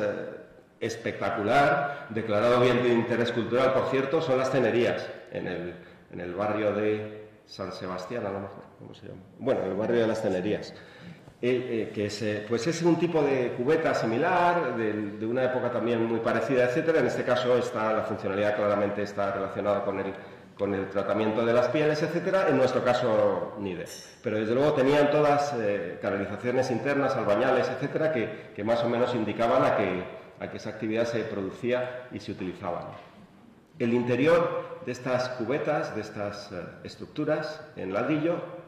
espectacular, declarado bien de interés cultural, por cierto, son las cenerías, en el barrio de San Sebastián, a lo mejor, ¿cómo se llama? Bueno, el barrio de las cenerías. Pues es un tipo de cubeta similar, de una época también muy parecida, etcétera. En este caso la funcionalidad claramente está relacionada con el tratamiento de las pieles, etcétera. En nuestro caso, ni idea. Pero desde luego tenían todas canalizaciones internas, albañales, etcétera, que más o menos indicaban a que esa actividad se producía y se utilizaba. El interior de estas cubetas, de estas estructuras en ladrillo,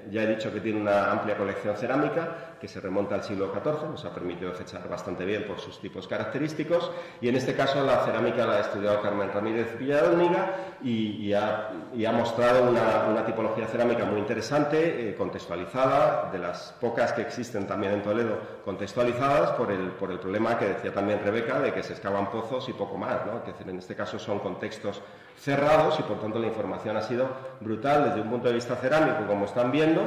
ya he dicho que tiene una amplia colección cerámica que se remonta al siglo XIV, nos ha permitido fechar bastante bien por sus tipos característicos, y en este caso la cerámica la ha estudiado Carmen Ramírez Villadóniga y ha mostrado una tipología cerámica muy interesante, contextualizada, de las pocas que existen también en Toledo, contextualizadas por el problema que decía también Rebeca, de que se excavan pozos y poco más, ¿no? Es decir, en este caso son contextos cerrados y por tanto la información ha sido brutal desde un punto de vista cerámico, como están viendo,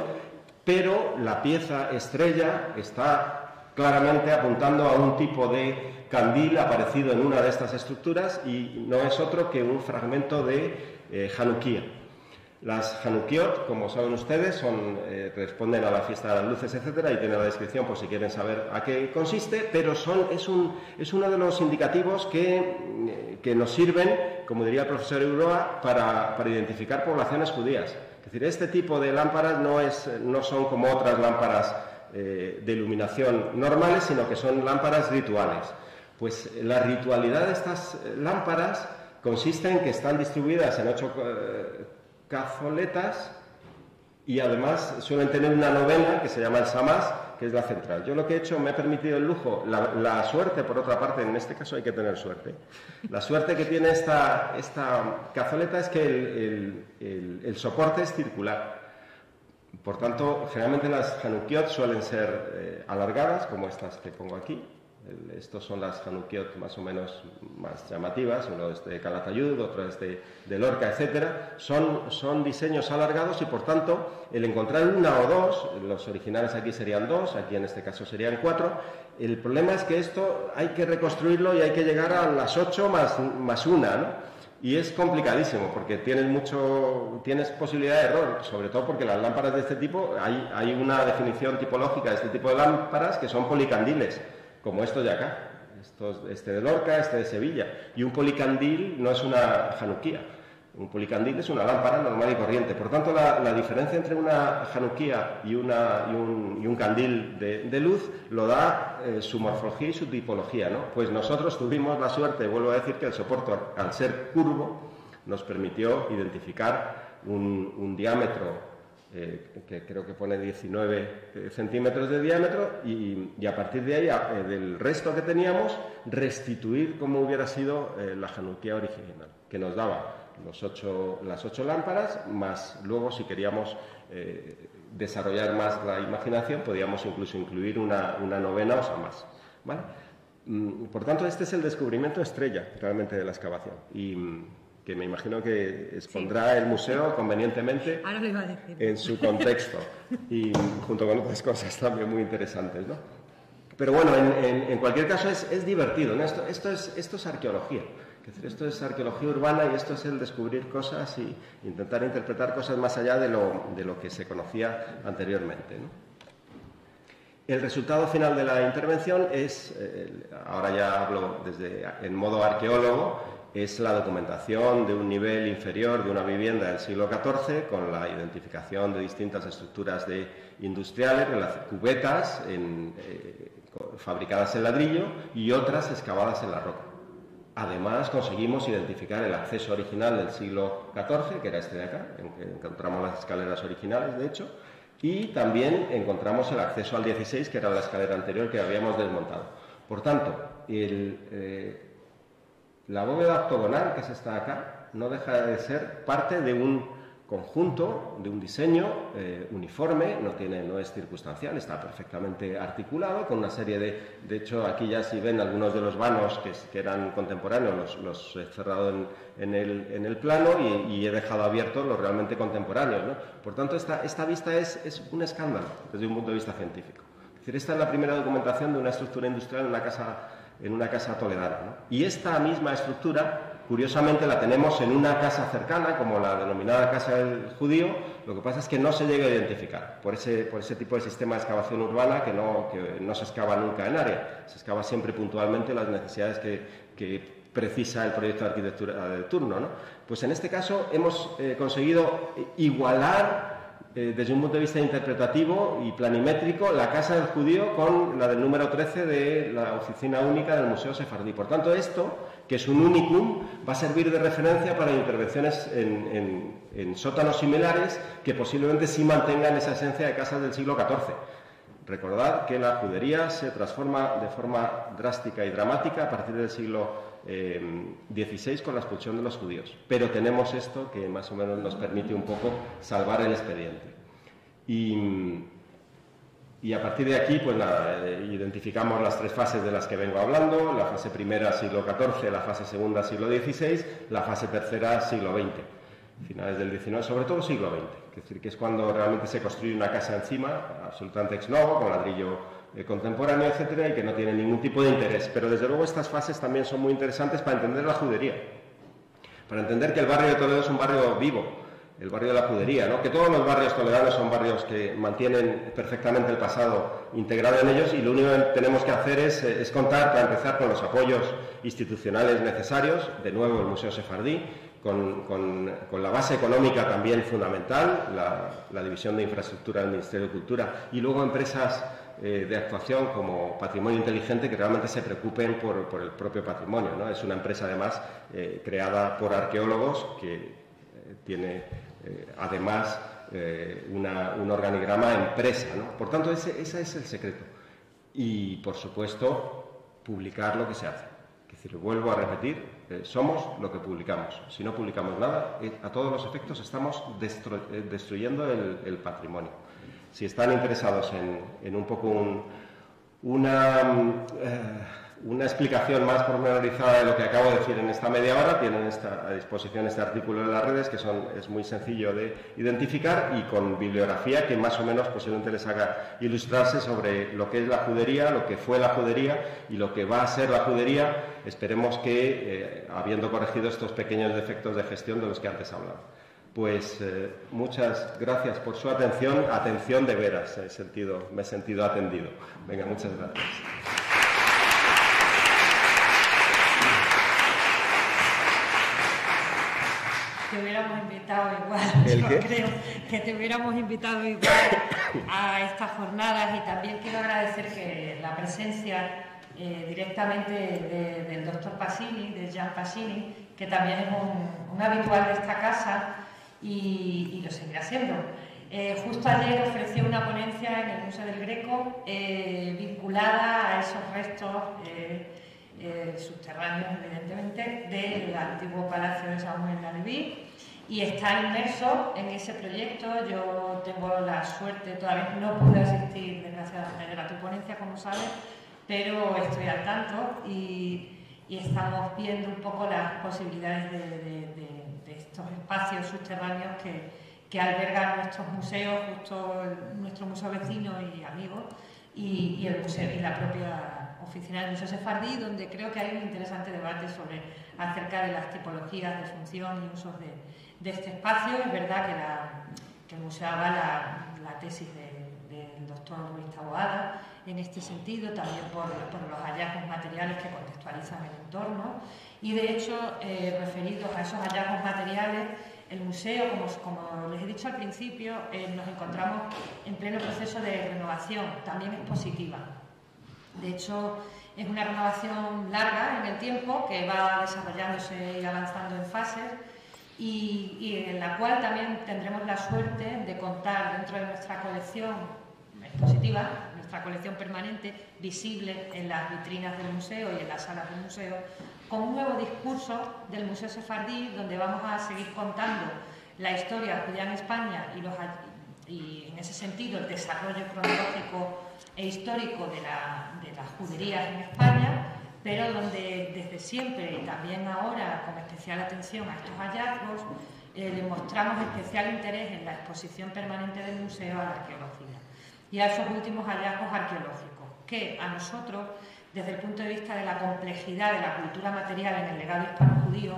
pero la pieza estrella está claramente apuntando a un tipo de candil aparecido en una de estas estructuras, y no es otro que un fragmento de Hanukkah. Las Hanukiot, como saben ustedes, responden a la fiesta de las luces, etcétera, y tienen la descripción por si quieren saber a qué consiste, pero es uno de los indicativos que nos sirven, como diría el profesor Euroa, para identificar poblaciones judías. Es decir, este tipo de lámparas no son como otras lámparas de iluminación normales, sino que son lámparas rituales. Pues la ritualidad de estas lámparas consiste en que están distribuidas en 8 cazoletas, y además suelen tener una novena que se llama el Samás, que es la central. Yo lo que he hecho, me he permitido el lujo, la suerte, por otra parte, en este caso hay que tener suerte. La suerte que tiene esta cazoleta es que el soporte es circular. Por tanto, generalmente las Hanukiot suelen ser alargadas, como estas que pongo aquí. Estos son las Hanukiot más o menos más llamativas, uno es de Calatayud, otro es de Lorca, etcétera. Son diseños alargados y por tanto el encontrar una o dos, los originales aquí serían 2, aquí en este caso serían 4. El problema es que esto hay que reconstruirlo y hay que llegar a las 8 más una, ¿no? Y es complicadísimo porque tienes posibilidad de error, sobre todo porque las lámparas de este tipo, hay una definición tipológica de este tipo de lámparas que son policandiles, como estos de acá, este de Lorca, este de Sevilla. Y un policandil no es una Hanukkah, un policandil es una lámpara normal y corriente. Por tanto, la diferencia entre una Hanukkah y un candil de luz lo da su morfología y su tipología, ¿no? Pues nosotros tuvimos la suerte, vuelvo a decir, que el soporte, al ser curvo, nos permitió identificar un diámetro que creo que pone 19 centímetros de diámetro, y a partir de ahí, del resto que teníamos, restituir como hubiera sido la Hanukkah original, que nos daba las 8 lámparas, más luego si queríamos desarrollar más la imaginación, podíamos incluso incluir una novena o sea más, ¿vale? Por tanto, este es el descubrimiento estrella realmente de la excavación y que me imagino que expondrá el museo convenientemente ahora lo iba a decir, en su contexto y junto con otras cosas también muy interesantes, ¿no? Pero bueno, en cualquier caso es divertido, ¿no? Esto es arqueología. Es decir, esto es arqueología urbana y esto es el descubrir cosas y intentar interpretar cosas más allá de lo que se conocía anteriormente, ¿no? El resultado final de la intervención es, ahora ya hablo en modo arqueólogo, es la documentación de un nivel inferior de una vivienda del siglo XIV con la identificación de distintas estructuras industriales, cubetas fabricadas en ladrillo y otras excavadas en la roca. Además, conseguimos identificar el acceso original del siglo XIV, que era este de acá, en que encontramos las escaleras originales, de hecho, y también encontramos el acceso al XVI, que era la escalera anterior que habíamos desmontado. Por tanto, la bóveda octogonal, que es esta acá, no deja de ser parte de un conjunto, de un diseño uniforme, no es circunstancial, está perfectamente articulado, con una serie de hecho, aquí ya si ven algunos de los vanos que eran contemporáneos, los he cerrado en el plano y he dejado abiertos los realmente contemporáneos, ¿no? Por tanto, esta vista es un escándalo desde un punto de vista científico. Es decir, esta es la primera documentación de una estructura industrial en una casa toledana, ¿no? Y esta misma estructura, curiosamente, la tenemos en una casa cercana, como la denominada Casa del Judío. Lo que pasa es que no se llega a identificar por ese tipo de sistema de excavación urbana que no se excava nunca en área. Se excava siempre puntualmente las necesidades que precisa el proyecto de arquitectura de turno, ¿no? Pues en este caso hemos conseguido igualar desde un punto de vista interpretativo y planimétrico la Casa del Judío con la del número 13 de la oficina única del Museo Sefardí. Por tanto, esto, que es un unicum, va a servir de referencia para intervenciones en sótanos similares que posiblemente sí mantengan esa esencia de casas del siglo XIV. Recordad que la judería se transforma de forma drástica y dramática a partir del siglo XVI con la expulsión de los judíos. Pero tenemos esto que más o menos nos permite un poco salvar el expediente. Y a partir de aquí, pues nada, identificamos las tres fases de las que vengo hablando: la fase primera, siglo XIV; la fase segunda, siglo XVI; la fase tercera, siglo XX. Finales del XIX, sobre todo siglo XX, es decir, que es cuando realmente se construye una casa encima, absolutamente ex novo, con ladrillo contemporáneo, etcétera, y que no tiene ningún tipo de interés. Pero desde luego estas fases también son muy interesantes para entender la judería, para entender que el barrio de Toledo es un barrio vivo, el barrio de la judería, ¿no? Que todos los barrios toledanos son barrios que mantienen perfectamente el pasado integrado en ellos, y lo único que tenemos que hacer es contar, para empezar, con los apoyos institucionales necesarios, de nuevo el Museo Sefardí, con la base económica también fundamental, la División de Infraestructura del Ministerio de Cultura, y luego empresas de actuación como Patrimonio Inteligente, que realmente se preocupen por el propio patrimonio, ¿no? Es una empresa, además, creada por arqueólogos que tiene, además, un organigrama empresa, ¿no? Por tanto, ese es el secreto. Y, por supuesto, publicar lo que se hace. Es decir, vuelvo a repetir, somos lo que publicamos. Si no publicamos nada, a todos los efectos estamos destruyendo el patrimonio. Si están interesados en un poco una explicación más pormenorizada de lo que acabo de decir en esta media hora, tienen a disposición este artículo en las redes, que es muy sencillo de identificar, y con bibliografía que más o menos posiblemente les haga ilustrarse sobre lo que es la judería, lo que fue la judería y lo que va a ser la judería. Esperemos que, habiendo corregido estos pequeños defectos de gestión de los que antes hablaba. Pues muchas gracias por su atención. Atención de veras, me he sentido atendido. Venga, muchas gracias. Te hubiéramos invitado igual. ¿El qué? Yo creo que te hubiéramos invitado igual a estas jornadas, y también quiero agradecer que la presencia directamente del doctor Pasini, de Jean Pasini, que también es un habitual de esta casa y lo seguirá siendo. Justo ayer ofreció una ponencia en el Museo del Greco vinculada a esos restos subterráneos, evidentemente, del antiguo Palacio de Samuel Laneví, y está inmerso en ese proyecto. Yo tengo la suerte, todavía no pude asistir desgraciadamente a tu ponencia, como sabes, pero estoy al tanto y estamos viendo un poco las posibilidades de estos espacios subterráneos que albergan nuestros museos, justo nuestro museo vecino y amigo, y el museo y la propia oficina del Museo Sefardí, donde creo que hay un interesante debate acerca de las tipologías de función y usos de este espacio. Es verdad que el museo avala la tesis del doctor Luis Taboada en este sentido, también por los hallazgos materiales que contextualizan el entorno, y de hecho, referidos a esos hallazgos materiales, el museo, como les he dicho al principio, nos encontramos en pleno proceso de renovación, también expositiva. De hecho, es una renovación larga en el tiempo, que va desarrollándose y avanzando en fases, y en la cual también tendremos la suerte de contar dentro de nuestra colección expositiva, nuestra colección permanente, visible en las vitrinas del museo y en las salas del museo, con un nuevo discurso del Museo Sefardí, donde vamos a seguir contando la historia judía en España y en ese sentido el desarrollo cronológico e histórico de las juderías en España, pero donde desde siempre y también ahora, con especial atención a estos hallazgos, le mostramos especial interés en la exposición permanente del museo a la arqueología y a esos últimos hallazgos arqueológicos, que a nosotros, desde el punto de vista de la complejidad de la cultura material en el legado hispano-judío,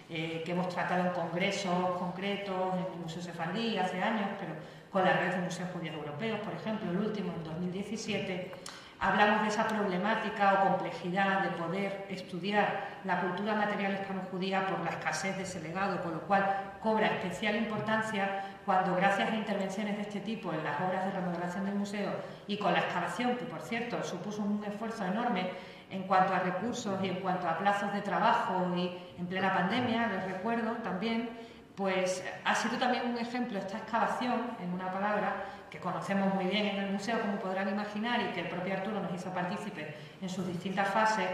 que hemos tratado en congresos concretos, en el Museo Sefardí hace años, pero con la red de museos judíos europeos, por ejemplo, el último en 2017, hablamos de esa problemática o complejidad de poder estudiar la cultura material hispano-judía por la escasez de ese legado, con lo cual cobra especial importancia cuando, gracias a intervenciones de este tipo en las obras de remodelación del museo y con la excavación, que por cierto supuso un esfuerzo enorme en cuanto a recursos y en cuanto a plazos de trabajo, y en plena pandemia, les recuerdo también, pues ha sido también un ejemplo esta excavación, en una palabra, que conocemos muy bien en el museo, como podrán imaginar, y que el propio Arturo nos hizo partícipe en sus distintas fases,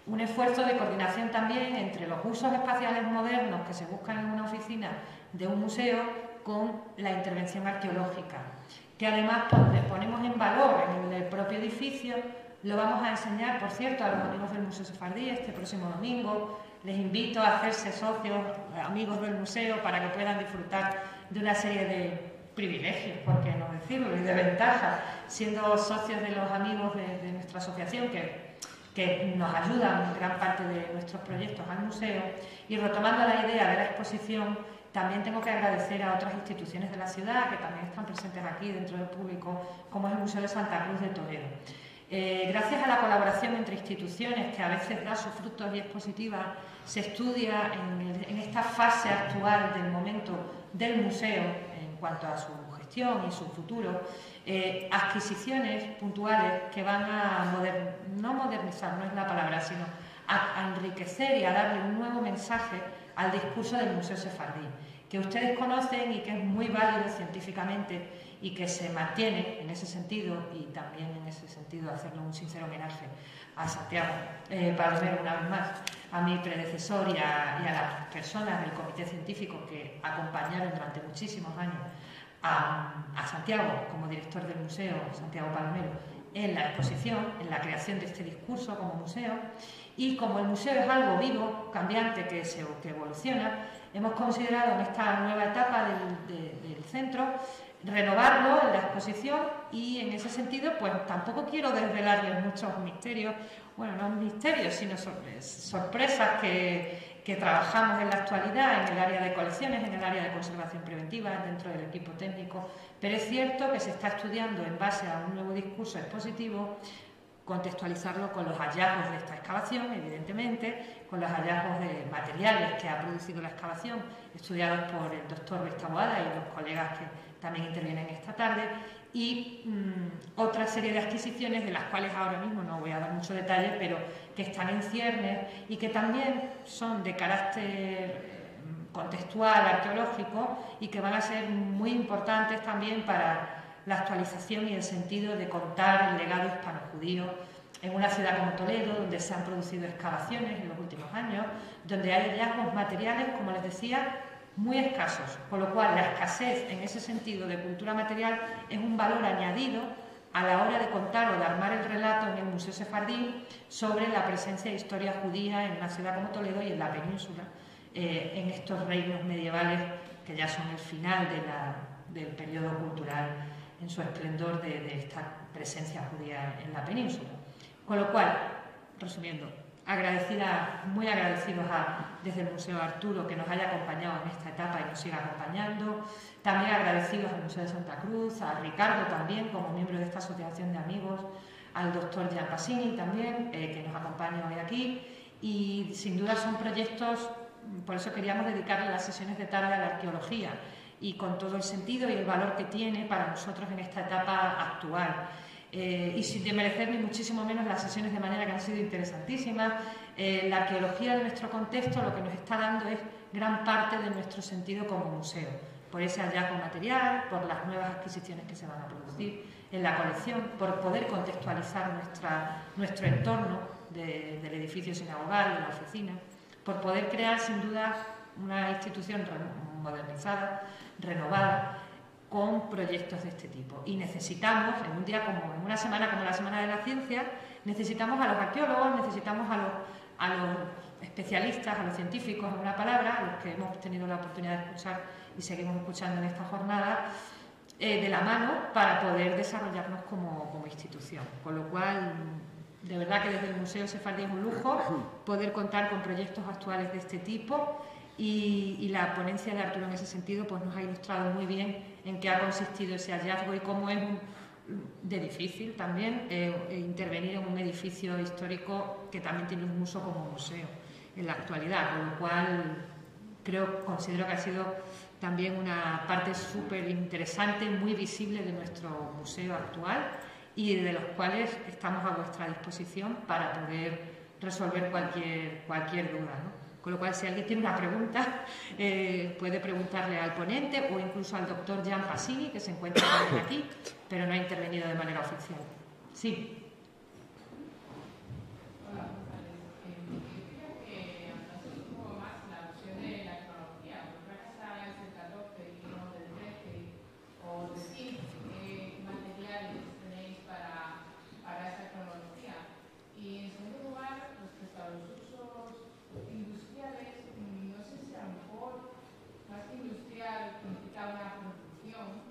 un esfuerzo de coordinación también entre los usos espaciales modernos que se buscan en una oficina de un museo con la intervención arqueológica, que además ponemos en valor en el propio edificio. Lo vamos a enseñar, por cierto, a los amigos del Museo Sefardí este próximo domingo. Les invito a hacerse socios, amigos del museo, para que puedan disfrutar de una serie de privilegios, por qué no decirlo, y de ventajas, siendo socios de los amigos de nuestra asociación, que nos ayudan en gran parte de nuestros proyectos al museo. Y retomando la idea de la exposición, también tengo que agradecer a otras instituciones de la ciudad que también están presentes aquí dentro del público, como es el Museo de Santa Cruz de Toledo. Gracias a la colaboración entre instituciones, que a veces da sus frutos y es positiva, se estudia en esta fase actual del momento del museo, en cuanto a su gestión y su futuro, adquisiciones puntuales que van a no modernizar, no es la palabra, sino a enriquecer y a darle un nuevo mensaje al discurso del Museo Sefardí, que ustedes conocen y que es muy válido científicamente, y que se mantiene en ese sentido, y también en ese sentido hacerle un sincero homenaje a Santiago Palomero, una vez más, a mi predecesor y a las personas del comité científico que acompañaron durante muchísimos años a Santiago como director del museo, Santiago Palomero, en la exposición, en la creación de este discurso como museo. Y como el museo es algo vivo, cambiante, que evoluciona, hemos considerado en esta nueva etapa del centro renovarlo en la exposición, y en ese sentido pues tampoco quiero desvelarles muchos misterios, bueno, no misterios, sino sorpresas que trabajamos en la actualidad en el área de colecciones, en el área de conservación preventiva, dentro del equipo técnico, pero es cierto que se está estudiando en base a un nuevo discurso expositivo, contextualizarlo con los hallazgos de esta excavación, evidentemente, con los hallazgos de materiales que ha producido la excavación, estudiados por el doctor Luis Taboada y los colegas que también intervienen esta tarde, y otra serie de adquisiciones de las cuales ahora mismo no voy a dar mucho detalle, pero que están en ciernes y que también son de carácter contextual, arqueológico, y que van a ser muy importantes también para la actualización y el sentido de contar el legado hispano-judío en una ciudad como Toledo, donde se han producido excavaciones en los últimos años, donde hay hallazgos materiales, como les decía, muy escasos, con lo cual la escasez en ese sentido de cultura material es un valor añadido a la hora de contar o de armar el relato en el Museo Sefardí sobre la presencia de historia judía en una ciudad como Toledo y en la península, en estos reinos medievales que ya son el final del periodo cultural en su esplendor de esta presencia judía en la península. Con lo cual, resumiendo, muy agradecidos desde el Museo Arturo que nos haya acompañado en esta etapa y nos siga acompañando. También agradecidos al Museo de Santa Cruz, a Ricardo también como miembro de esta asociación de amigos, al doctor Gian Pasini también, que nos acompaña hoy aquí. Y sin duda son proyectos, por eso queríamos dedicarle las sesiones de tarde a la arqueología y con todo el sentido y el valor que tiene para nosotros en esta etapa actual. Y sin desmerecer ni muchísimo menos las sesiones de mañana que han sido interesantísimas. La arqueología de nuestro contexto lo que nos está dando es gran parte de nuestro sentido como museo, por ese hallazgo material, por las nuevas adquisiciones que se van a producir en la colección, por poder contextualizar nuestro entorno del edificio sinagogal, de la oficina, por poder crear sin duda una institución modernizada, renovada, con proyectos de este tipo. Y necesitamos, en una semana como la Semana de la Ciencia, necesitamos a los arqueólogos, necesitamos a los especialistas, a los científicos, en una palabra, a los que hemos tenido la oportunidad de escuchar y seguimos escuchando en esta jornada, de la mano para poder desarrollarnos como institución. Con lo cual, de verdad que desde el Museo Sefardí es un lujo poder contar con proyectos actuales de este tipo. Y la ponencia de Arturo en ese sentido pues nos ha ilustrado muy bien en qué ha consistido ese hallazgo y cómo es de difícil también intervenir en un edificio histórico que también tiene un uso como museo en la actualidad, con lo cual considero que ha sido también una parte súper interesante, muy visible de nuestro museo actual y de los cuales estamos a vuestra disposición para poder resolver cualquier duda, ¿no? Con lo cual, si alguien tiene una pregunta, puede preguntarle al ponente o incluso al doctor Gian Pasini, que se encuentra también aquí, pero no ha intervenido de manera oficial. Sí. Hola, yo quería que hablases un poco más la opción de la tecnología. Porque ahora está el 14 y no del 13, o decir qué materiales tenéis para esa tecnología. Y en segundo lugar, respecto a los usos industriales, no sé si a lo mejor más que industrial implica una producción.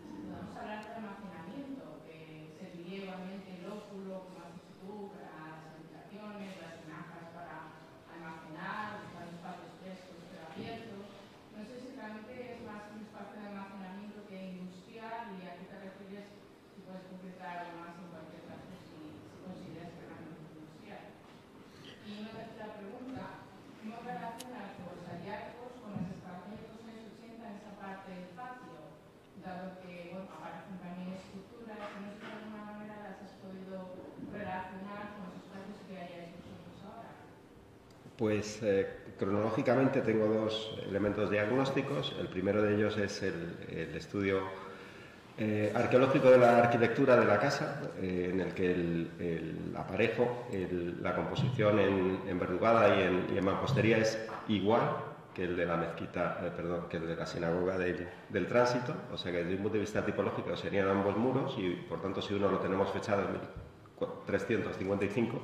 Podemos hablar de almacenamiento, que serviría igualmente el óculo, como haces tú, para las habitaciones, las tinajas para almacenar, los espacios frescos pero abiertos. No sé si realmente es más un espacio de almacenamiento que industrial, y a qué te refieres, si puedes concretar algo más en cualquier caso, si consideras que realmente es industrial. Y una tercera pregunta, ¿cómo relacionas los hallazgos con las excavaciones de los años 80 en esa parte del patio? Dado que, bueno, aparecen también estructuras, no sé si de alguna manera las has podido relacionar con los espacios que hayáis vosotros ahora. Pues cronológicamente tengo dos elementos diagnósticos. El primero de ellos es el estudio arqueológico de la arquitectura de la casa, en el que el aparejo, la composición en verdugada y en mampostería es igual que el de la mezquita, que el de la sinagoga del Tránsito, o sea que desde un punto de vista tipológico serían ambos muros y por tanto si uno lo tenemos fechado en 1355,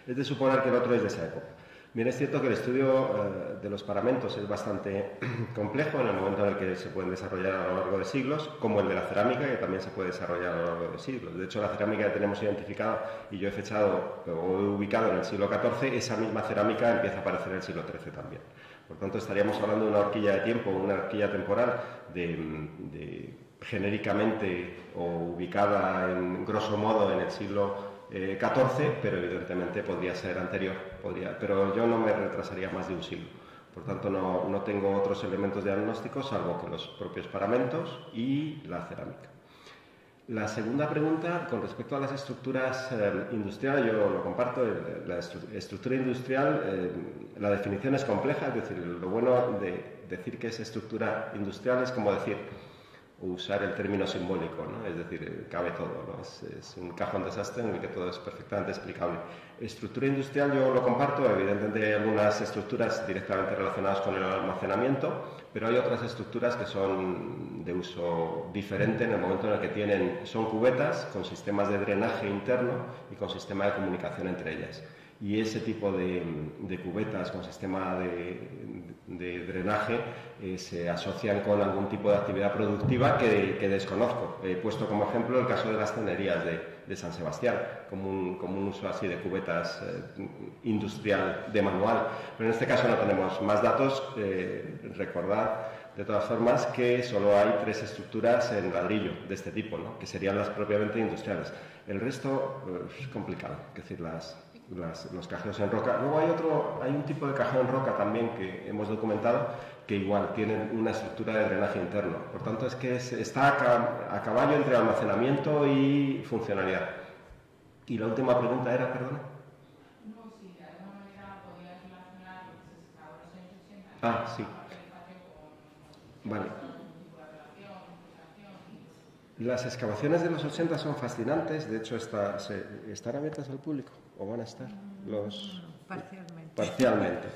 es de suponer que el otro es de esa época. Bien, es cierto que el estudio de los paramentos es bastante complejo en el momento en el que se pueden desarrollar a lo largo de siglos, como el de la cerámica, que también se puede desarrollar a lo largo de siglos. De hecho, la cerámica que tenemos identificada y yo he fechado o he ubicado en el siglo XIV, esa misma cerámica empieza a aparecer en el siglo XIII también. Por tanto, estaríamos hablando de una horquilla de tiempo, una horquilla temporal genéricamente o ubicada en grosso modo en el siglo XIV, pero evidentemente podría ser anterior, pero yo no me retrasaría más de un siglo. Por tanto, no tengo otros elementos diagnósticos salvo que los propios paramentos y la cerámica. La segunda pregunta, con respecto a las estructuras industriales, yo lo comparto. La estructura industrial, la definición es compleja, es decir, lo bueno de decir que es estructura industrial es como decir usar el término simbólico, ¿no? Es decir, cabe todo, ¿no? Es un cajón desastre en el que todo es perfectamente explicable. Estructura industrial yo lo comparto, evidentemente hay algunas estructuras directamente relacionadas con el almacenamiento, pero hay otras estructuras que son de uso diferente en el momento en el que son cubetas con sistemas de drenaje interno y con sistema de comunicación entre ellas. Y ese tipo de cubetas con sistema de drenaje se asocian con algún tipo de actividad productiva que desconozco. He puesto como ejemplo el caso de las cenerías de San Sebastián, como un uso así de cubetas industrial de manual. Pero en este caso no tenemos más datos. Recordad, de todas formas, que solo hay 3 estructuras en ladrillo de este tipo, ¿no? Que serían las propiamente industriales. El resto es complicado, es decir, los cajeos en roca. Luego hay un tipo de cajeo en roca también que hemos documentado que igual tienen una estructura de drenaje interno. Por tanto, es que está a caballo entre almacenamiento y funcionalidad. Y la última pregunta era, perdona. No, si de alguna manera podías relacionar lo que se escapó en los años 80. Ah, sí. Vale. Las excavaciones de los 80 son fascinantes. De hecho, ¿están abiertas al público o van a estar? Parcialmente.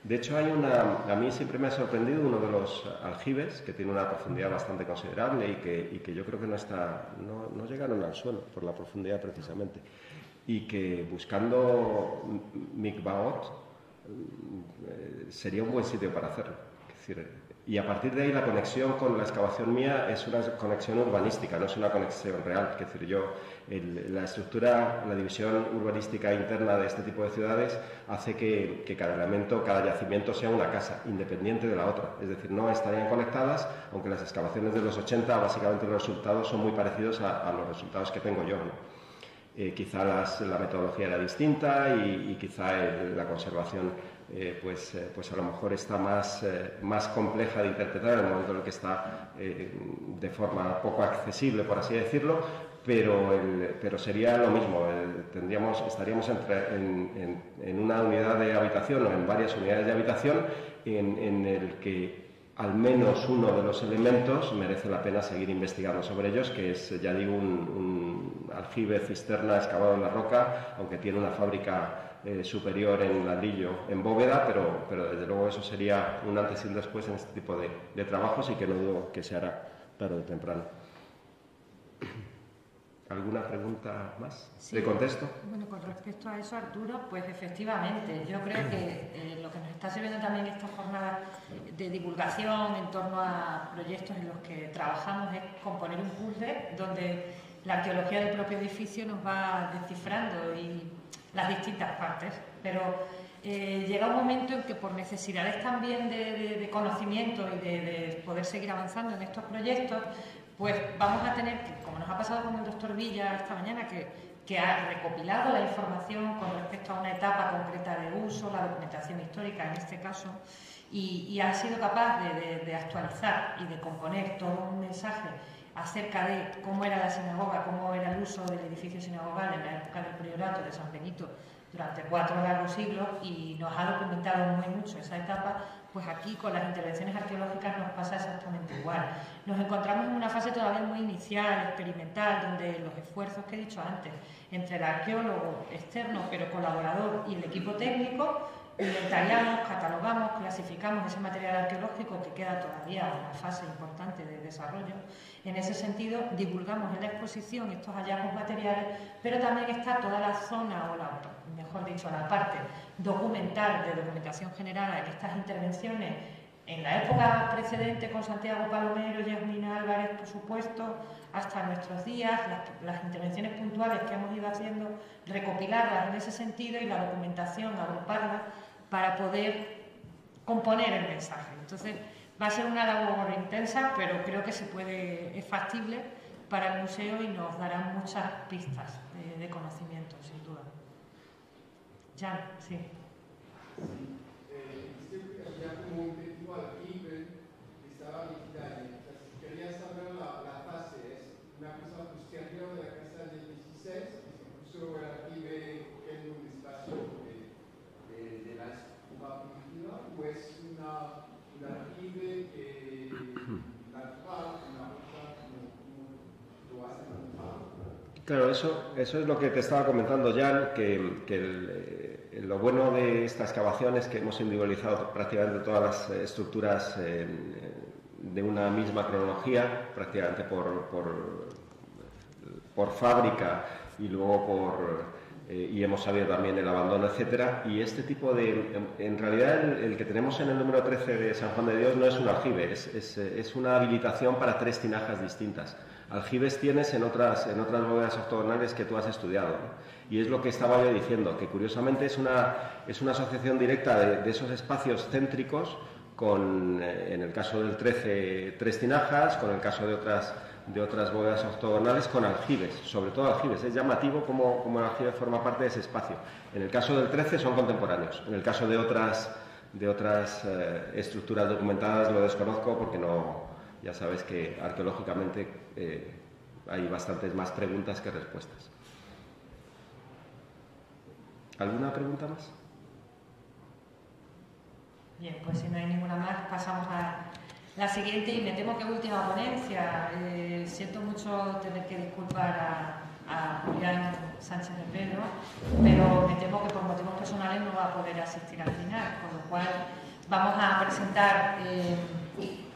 De hecho, a mí siempre me ha sorprendido uno de los aljibes, que tiene una profundidad bastante considerable y que yo creo que no llegaron al suelo por la profundidad precisamente. Y que buscando Mikvaot sería un buen sitio para hacerlo. Es decir, y a partir de ahí la conexión con la excavación mía es una conexión urbanística, no es una conexión real. Es decir, la estructura, la división urbanística interna de este tipo de ciudades hace que cada elemento, cada yacimiento sea una casa, independiente de la otra. Es decir, no estarían conectadas, aunque las excavaciones de los 80, básicamente los resultados son muy parecidos a los resultados que tengo yo, ¿no? Quizá la metodología era distinta y quizá la conservación pues a lo mejor está más compleja de interpretar en el momento en el que está de forma poco accesible, por así decirlo, pero sería lo mismo. Estaríamos en una unidad de habitación o en varias unidades de habitación en el que al menos uno de los elementos merece la pena seguir investigando sobre ellos, que es, ya digo, un aljibe cisterna excavado en la roca, aunque tiene una fábrica superior en ladrillo, en bóveda, pero desde luego eso sería un antes y un después en este tipo de trabajos y que no dudo que se hará tarde o temprano. ¿Alguna pregunta más? Sí. ¿De contexto? Bueno, con respecto a eso, Arturo, pues efectivamente, yo creo que lo que nos está sirviendo también esta jornada de divulgación en torno a proyectos en los que trabajamos es componer un puzzle donde la arqueología del propio edificio nos va descifrando y las distintas partes, pero llega un momento en que por necesidades también de conocimiento y de poder seguir avanzando en estos proyectos, pues vamos a tener que, como nos ha pasado con el doctor Villa esta mañana, que ha recopilado la información con respecto a una etapa concreta de uso, la documentación histórica en este caso, y ha sido capaz de actualizar y de componer todo un mensaje acerca de cómo era la sinagoga, cómo era el uso del edificio sinagogal en la época del priorato de San Benito durante 4 largos siglos, y nos ha documentado muy mucho esa etapa. Pues aquí con las intervenciones arqueológicas nos pasa exactamente igual. Nos encontramos en una fase todavía muy inicial, experimental, donde los esfuerzos que he dicho antes entre el arqueólogo externo pero colaborador y el equipo técnico, inventariamos, catalogamos, clasificamos ese material arqueológico que queda todavía en una fase importante de desarrollo. En ese sentido, divulgamos en la exposición estos hallazgos materiales, pero también está toda la zona, o mejor dicho, la parte documental, de documentación generada en estas intervenciones en la época precedente con Santiago Palomero, Yasmina Álvarez, por supuesto, hasta nuestros días, las intervenciones puntuales que hemos ido haciendo, recopilarlas en ese sentido y la documentación, agruparla para poder componer el mensaje. Entonces, va a ser una labor intensa, pero creo que es factible para el museo y nos dará muchas pistas de conocimiento, sin duda. Jan, sí. Ya como un objetivo aljibe que estaba vigilando. Quería saber la fase. Es una cosa posterior de la casa del 16, que se puso el aljibe en un espacio de la escuela primitiva, o es un aljibe natural, una roca Claro, eso es lo que te estaba comentando, Jan, lo bueno de esta excavación es que hemos individualizado prácticamente todas las estructuras de una misma cronología, prácticamente por fábrica y luego y hemos sabido también el abandono, etcétera. Y este tipo en realidad el que tenemos en el número 13 de San Juan de Dios no es un aljibe, es una habilitación para 3 tinajas distintas. Aljibes tienes en otras bóvedas octogonales que tú has estudiado, ¿no? Y es lo que estaba yo diciendo, que curiosamente es una asociación directa de esos espacios céntricos con, en el caso del 13, 3 tinajas, con el caso de otras bóvedas octogonales con aljibes, sobre todo aljibes. Es llamativo cómo el aljibe forma parte de ese espacio. En el caso del 13 son contemporáneos, en el caso de otras estructuras documentadas lo desconozco porque no. Ya sabes que arqueológicamente hay bastantes más preguntas que respuestas. ¿Alguna pregunta más? Bien, pues si no hay ninguna más, pasamos a la siguiente y me temo que última ponencia. Siento mucho tener que disculpar a Julián Sánchez de Pedro, pero me temo que por motivos personales no va a poder asistir al final, con lo cual vamos a presentar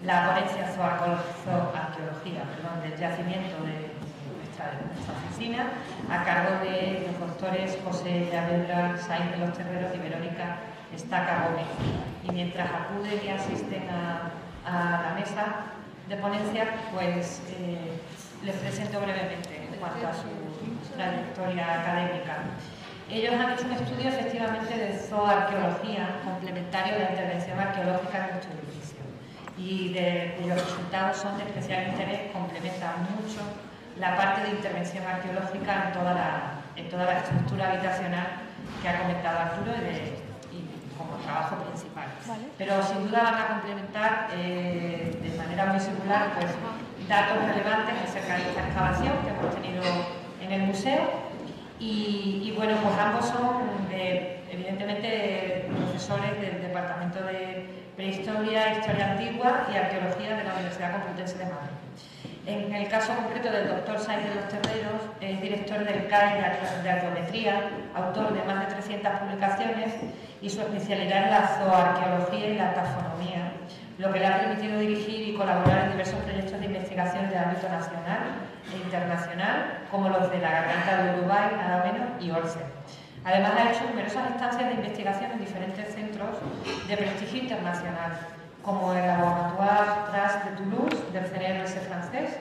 la ponencia Zooarqueología del yacimiento de nuestra oficina, a cargo de los doctores José Llavedra Sainz de los Terreros y Verónica Estaca Gómez. Y mientras acuden y asisten a la mesa de ponencia, pues les presento brevemente en cuanto a su trayectoria académica. Ellos han hecho un estudio efectivamente de zooarqueología complementario de la intervención arqueológica en nuestro edificio y cuyos resultados son de especial interés, complementan mucho la parte de intervención arqueológica en toda la estructura habitacional que ha comentado Arturo y como trabajo principal. Vale. Pero sin duda van a complementar de manera muy singular pues, datos relevantes acerca de esta excavación que hemos tenido en el museo. Y bueno, pues ambos son evidentemente profesores del Departamento de Prehistoria, Historia Antigua y Arqueología de la Universidad Complutense de Madrid. En el caso concreto del doctor Sainz de los Terreros, es director del CAE de Arqueometría, autor de más de 300 publicaciones y su especialidad es la zooarqueología y la taxonomía, lo que le ha permitido dirigir y colaborar en diversos proyectos de investigación de ámbito nacional e internacional, como los de la Garganta de Uruguay, nada menos, y Orce. Además, ha hecho numerosas estancias de investigación en diferentes centros de prestigio internacional, como el Laboratoire Trust de Toulouse, del CNRS francés,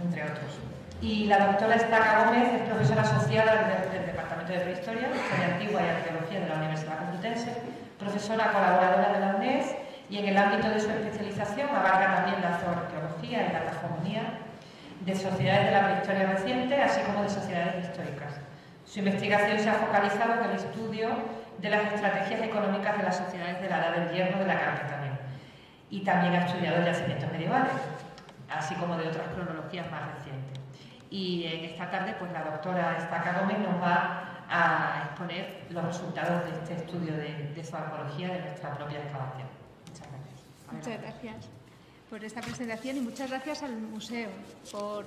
entre otros. Y la doctora Estaca Gómez es profesora asociada del Departamento de Prehistoria, Historia Antigua y Arqueología de la Universidad Complutense, profesora colaboradora de la UNED, y en el ámbito de su especialización abarca también la zooarqueología y la taxonomía de sociedades de la prehistoria reciente, así como de sociedades históricas. Su investigación se ha focalizado en el estudio de las estrategias económicas de las sociedades de la Edad del Hierro de la Carpetaña y también ha estudiado yacimientos medievales, así como de otras cronologías más recientes. Y en esta tarde, pues la doctora Estaca Gómez nos va a exponer los resultados de este estudio de zooarqueología de nuestra propia excavación. Muchas gracias. Muchas gracias por esta presentación y muchas gracias al museo por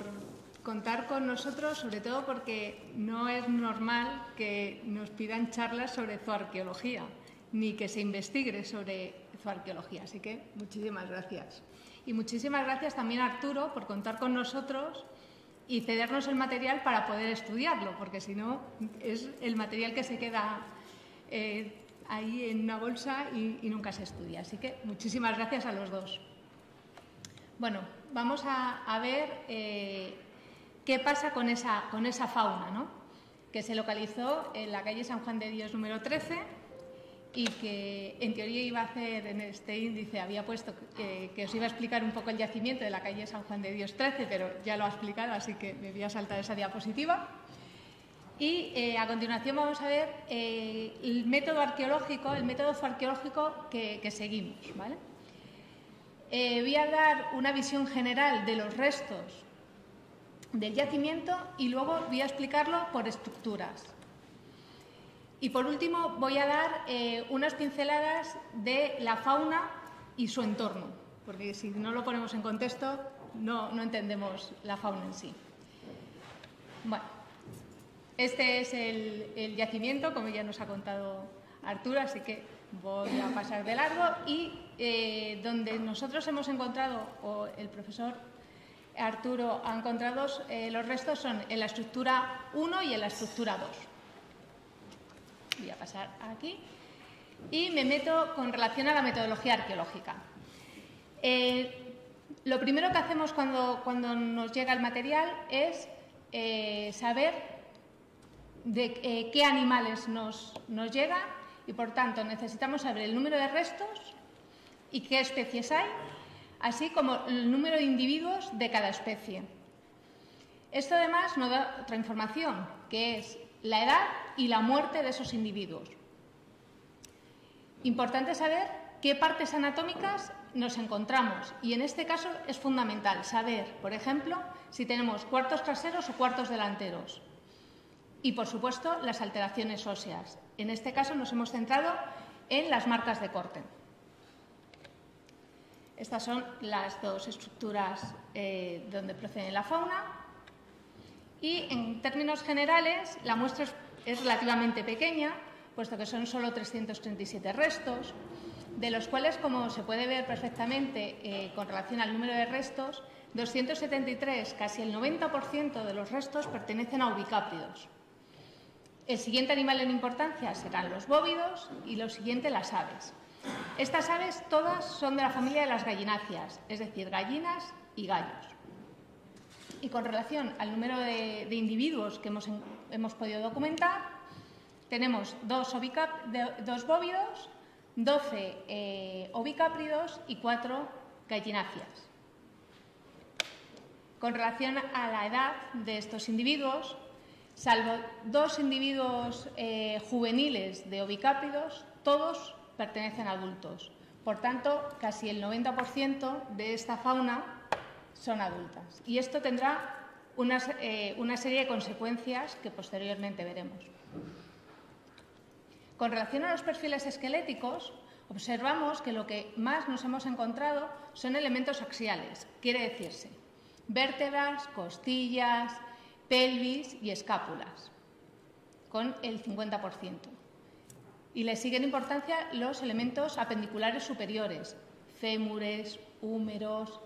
contar con nosotros, sobre todo porque no es normal que nos pidan charlas sobre zooarqueología ni que se investigue sobre zooarqueología. Así que muchísimas gracias. Y muchísimas gracias también a Arturo por contar con nosotros y cedernos el material para poder estudiarlo, porque si no es el material que se queda ahí en una bolsa y nunca se estudia. Así que muchísimas gracias a los dos. Bueno, vamos a ver qué pasa con esa fauna, ¿no? Que se localizó en la calle San Juan de Dios número 13 y que en teoría iba a hacer en este índice, había puesto que os iba a explicar un poco el yacimiento de la calle San Juan de Dios 13, pero ya lo ha explicado, así que me voy a saltar esa diapositiva. Y a continuación vamos a ver el método arqueológico, el método zooarqueológico que seguimos, ¿vale? Voy a dar una visión general de los restos del yacimiento y luego voy a explicarlo por estructuras. Y por último voy a dar unas pinceladas de la fauna y su entorno, porque si no lo ponemos en contexto no entendemos la fauna en sí. Bueno, este es el yacimiento, como ya nos ha contado Arturo, así que voy a pasar de largo. Y donde nosotros hemos encontrado, o el profesor Arturo ha encontrado, los restos son en la estructura 1 y en la estructura 2. Voy a pasar aquí. Y me meto con relación a la metodología arqueológica. Lo primero que hacemos cuando nos llega el material es saber de qué animales nos llegan y, por tanto, necesitamos saber el número de restos y qué especies hay, así como el número de individuos de cada especie. Esto, además, nos da otra información, que es la edad y la muerte de esos individuos. Importante saber qué partes anatómicas nos encontramos y, en este caso, es fundamental saber, por ejemplo, si tenemos cuartos traseros o cuartos delanteros y, por supuesto, las alteraciones óseas. En este caso nos hemos centrado en las marcas de corte. Estas son las dos estructuras donde procede la fauna y, en términos generales, la muestra es relativamente pequeña, puesto que son solo 337 restos, de los cuales, como se puede ver perfectamente con relación al número de restos, 273, casi el 90% de los restos pertenecen a ovicápridos. El siguiente animal en importancia serán los bóvidos y lo siguiente las aves. Estas aves todas son de la familia de las gallináceas, es decir, gallinas y gallos. Y con relación al número de individuos que hemos podido documentar, tenemos dos bóvidos, 12 ovicápridos y 4 gallináceas. Con relación a la edad de estos individuos, salvo 2 individuos juveniles de ovicápridos, todos pertenecen a adultos. Por tanto, casi el 90% de esta fauna son adultas. Y esto tendrá una serie de consecuencias que posteriormente veremos. Con relación a los perfiles esqueléticos, observamos que lo que más nos hemos encontrado son elementos axiales, quiere decirse, vértebras, costillas, pelvis y escápulas, con el 50%. Y le siguen importancia los elementos apendiculares superiores, fémures, húmeros,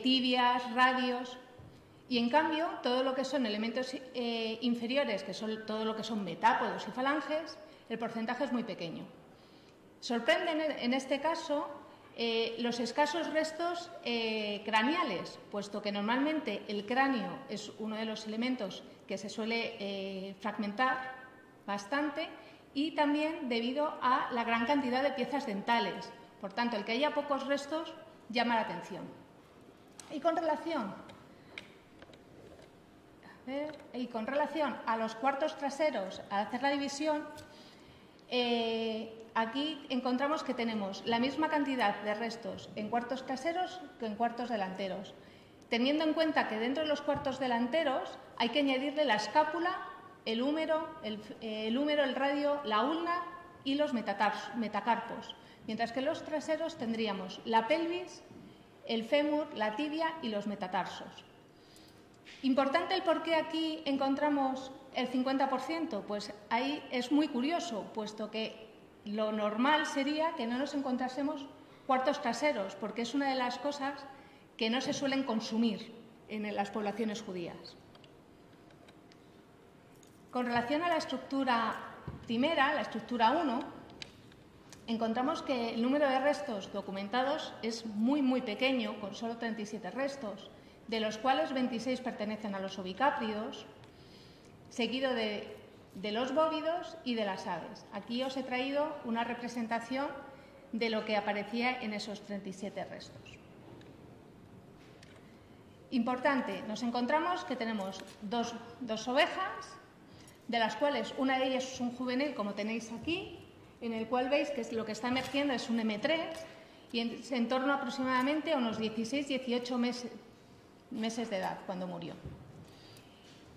tibias, radios. Y, en cambio, todo lo que son elementos inferiores, que son todo lo que son metápodos y falanges, el porcentaje es muy pequeño. Sorprenden, en este caso, los escasos restos craneales, puesto que normalmente el cráneo es uno de los elementos que se suele fragmentar bastante, y también debido a la gran cantidad de piezas dentales. Por tanto, el que haya pocos restos llama la atención. Y con relación a los cuartos traseros, al hacer la división, aquí encontramos que tenemos la misma cantidad de restos en cuartos traseros que en cuartos delanteros, teniendo en cuenta que dentro de los cuartos delanteros hay que añadirle la escápula, el húmero, el radio, la ulna y los metacarpos, mientras que en los traseros tendríamos la pelvis, el fémur, la tibia y los metatarsos. Importante el por qué aquí encontramos el 50%, pues ahí es muy curioso, puesto que lo normal sería que no nos encontrásemos cuartos traseros, porque es una de las cosas que no se suelen consumir en las poblaciones judías. Con relación a la estructura primera, la estructura 1, encontramos que el número de restos documentados es muy, muy pequeño, con solo 37 restos, de los cuales 26 pertenecen a los ovicápridos, seguido de los bóvidos y de las aves. Aquí os he traído una representación de lo que aparecía en esos 37 restos. Importante, nos encontramos que tenemos dos ovejas, de las cuales una de ellas es un juvenil, como tenéis aquí, en el cual veis que lo que está emergiendo es un M3 y en torno aproximadamente a unos 16-18 meses de edad cuando murió.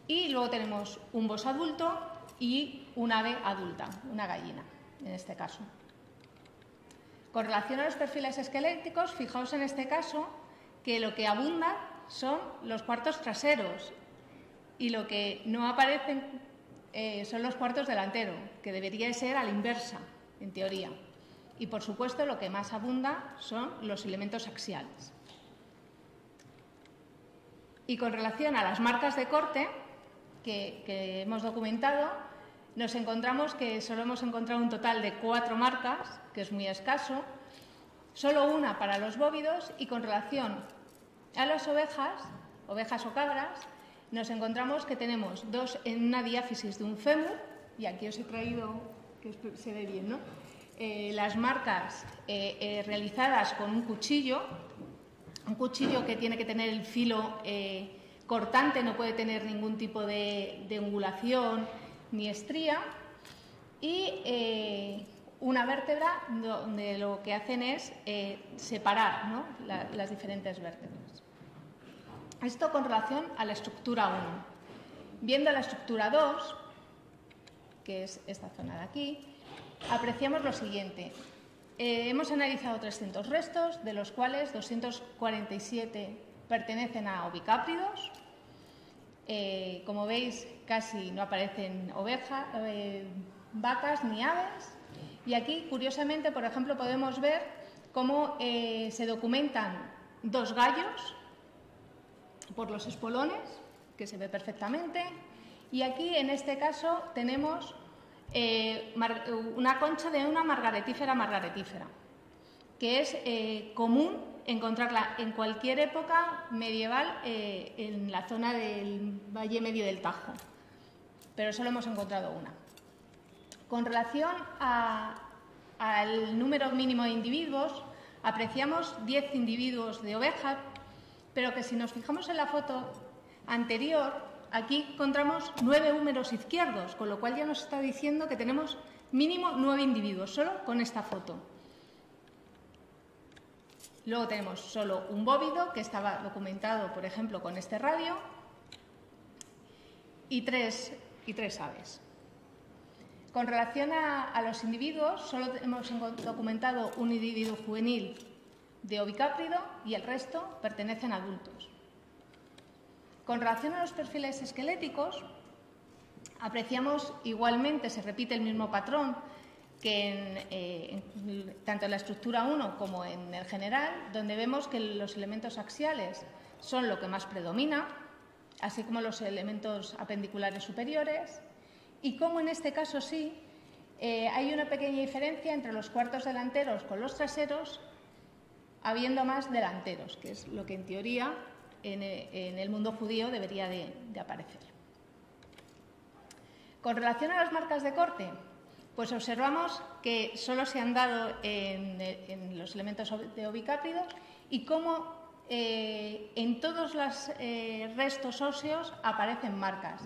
Y luego tenemos un bos adulto y un ave adulta, una gallina en este caso. Con relación a los perfiles esqueléticos, fijaos en este caso que lo que abunda son los cuartos traseros y lo que no aparecen son los cuartos delanteros, que debería ser a la inversa, en teoría. Y, por supuesto, lo que más abunda son los elementos axiales. Y con relación a las marcas de corte que hemos documentado, nos encontramos que solo hemos encontrado un total de 4 marcas, que es muy escaso, solo una para los bóvidos, y con relación a las ovejas o cabras, nos encontramos que tenemos 2 en una diáfisis de un fémur, y aquí os he traído, que se ve bien, ¿no? Las marcas realizadas con un cuchillo que tiene que tener el filo cortante, no puede tener ningún tipo de angulación ni estría, y una vértebra donde lo que hacen es separar, ¿no?, las diferentes vértebras. Esto con relación a la estructura 1. Viendo la estructura 2, que es esta zona de aquí, apreciamos lo siguiente. Hemos analizado 300 restos, de los cuales 247 pertenecen a ovicápridos. Como veis, casi no aparecen vacas ni aves. Y aquí, curiosamente, por ejemplo, podemos ver cómo se documentan 2 gallos por los espolones, que se ve perfectamente. Y aquí, en este caso, tenemos una concha de una margaretífera, que es común encontrarla en cualquier época medieval en la zona del Valle Medio del Tajo, pero solo hemos encontrado una. Con relación al número mínimo de individuos, apreciamos 10 individuos de oveja, pero que si nos fijamos en la foto anterior, aquí encontramos 9 húmeros izquierdos, con lo cual ya nos está diciendo que tenemos mínimo 9 individuos, solo con esta foto. Luego tenemos solo un bóvido, que estaba documentado, por ejemplo, con este radio, y tres aves. Con relación a los individuos, solo hemos documentado un individuo juvenil de ovicáprido y el resto pertenecen a adultos. Con relación a los perfiles esqueléticos, apreciamos igualmente, se repite el mismo patrón que tanto en la estructura 1 como en el general, donde vemos que los elementos axiales son lo que más predomina, así como los elementos apendiculares superiores, y como en este caso sí, hay una pequeña diferencia entre los cuartos delanteros con los traseros, habiendo más delanteros, que es lo que en teoría en el mundo judío debería de aparecer. Con relación a las marcas de corte, pues observamos que solo se han dado en los elementos de ovicápridos y cómo en todos los restos óseos aparecen marcas.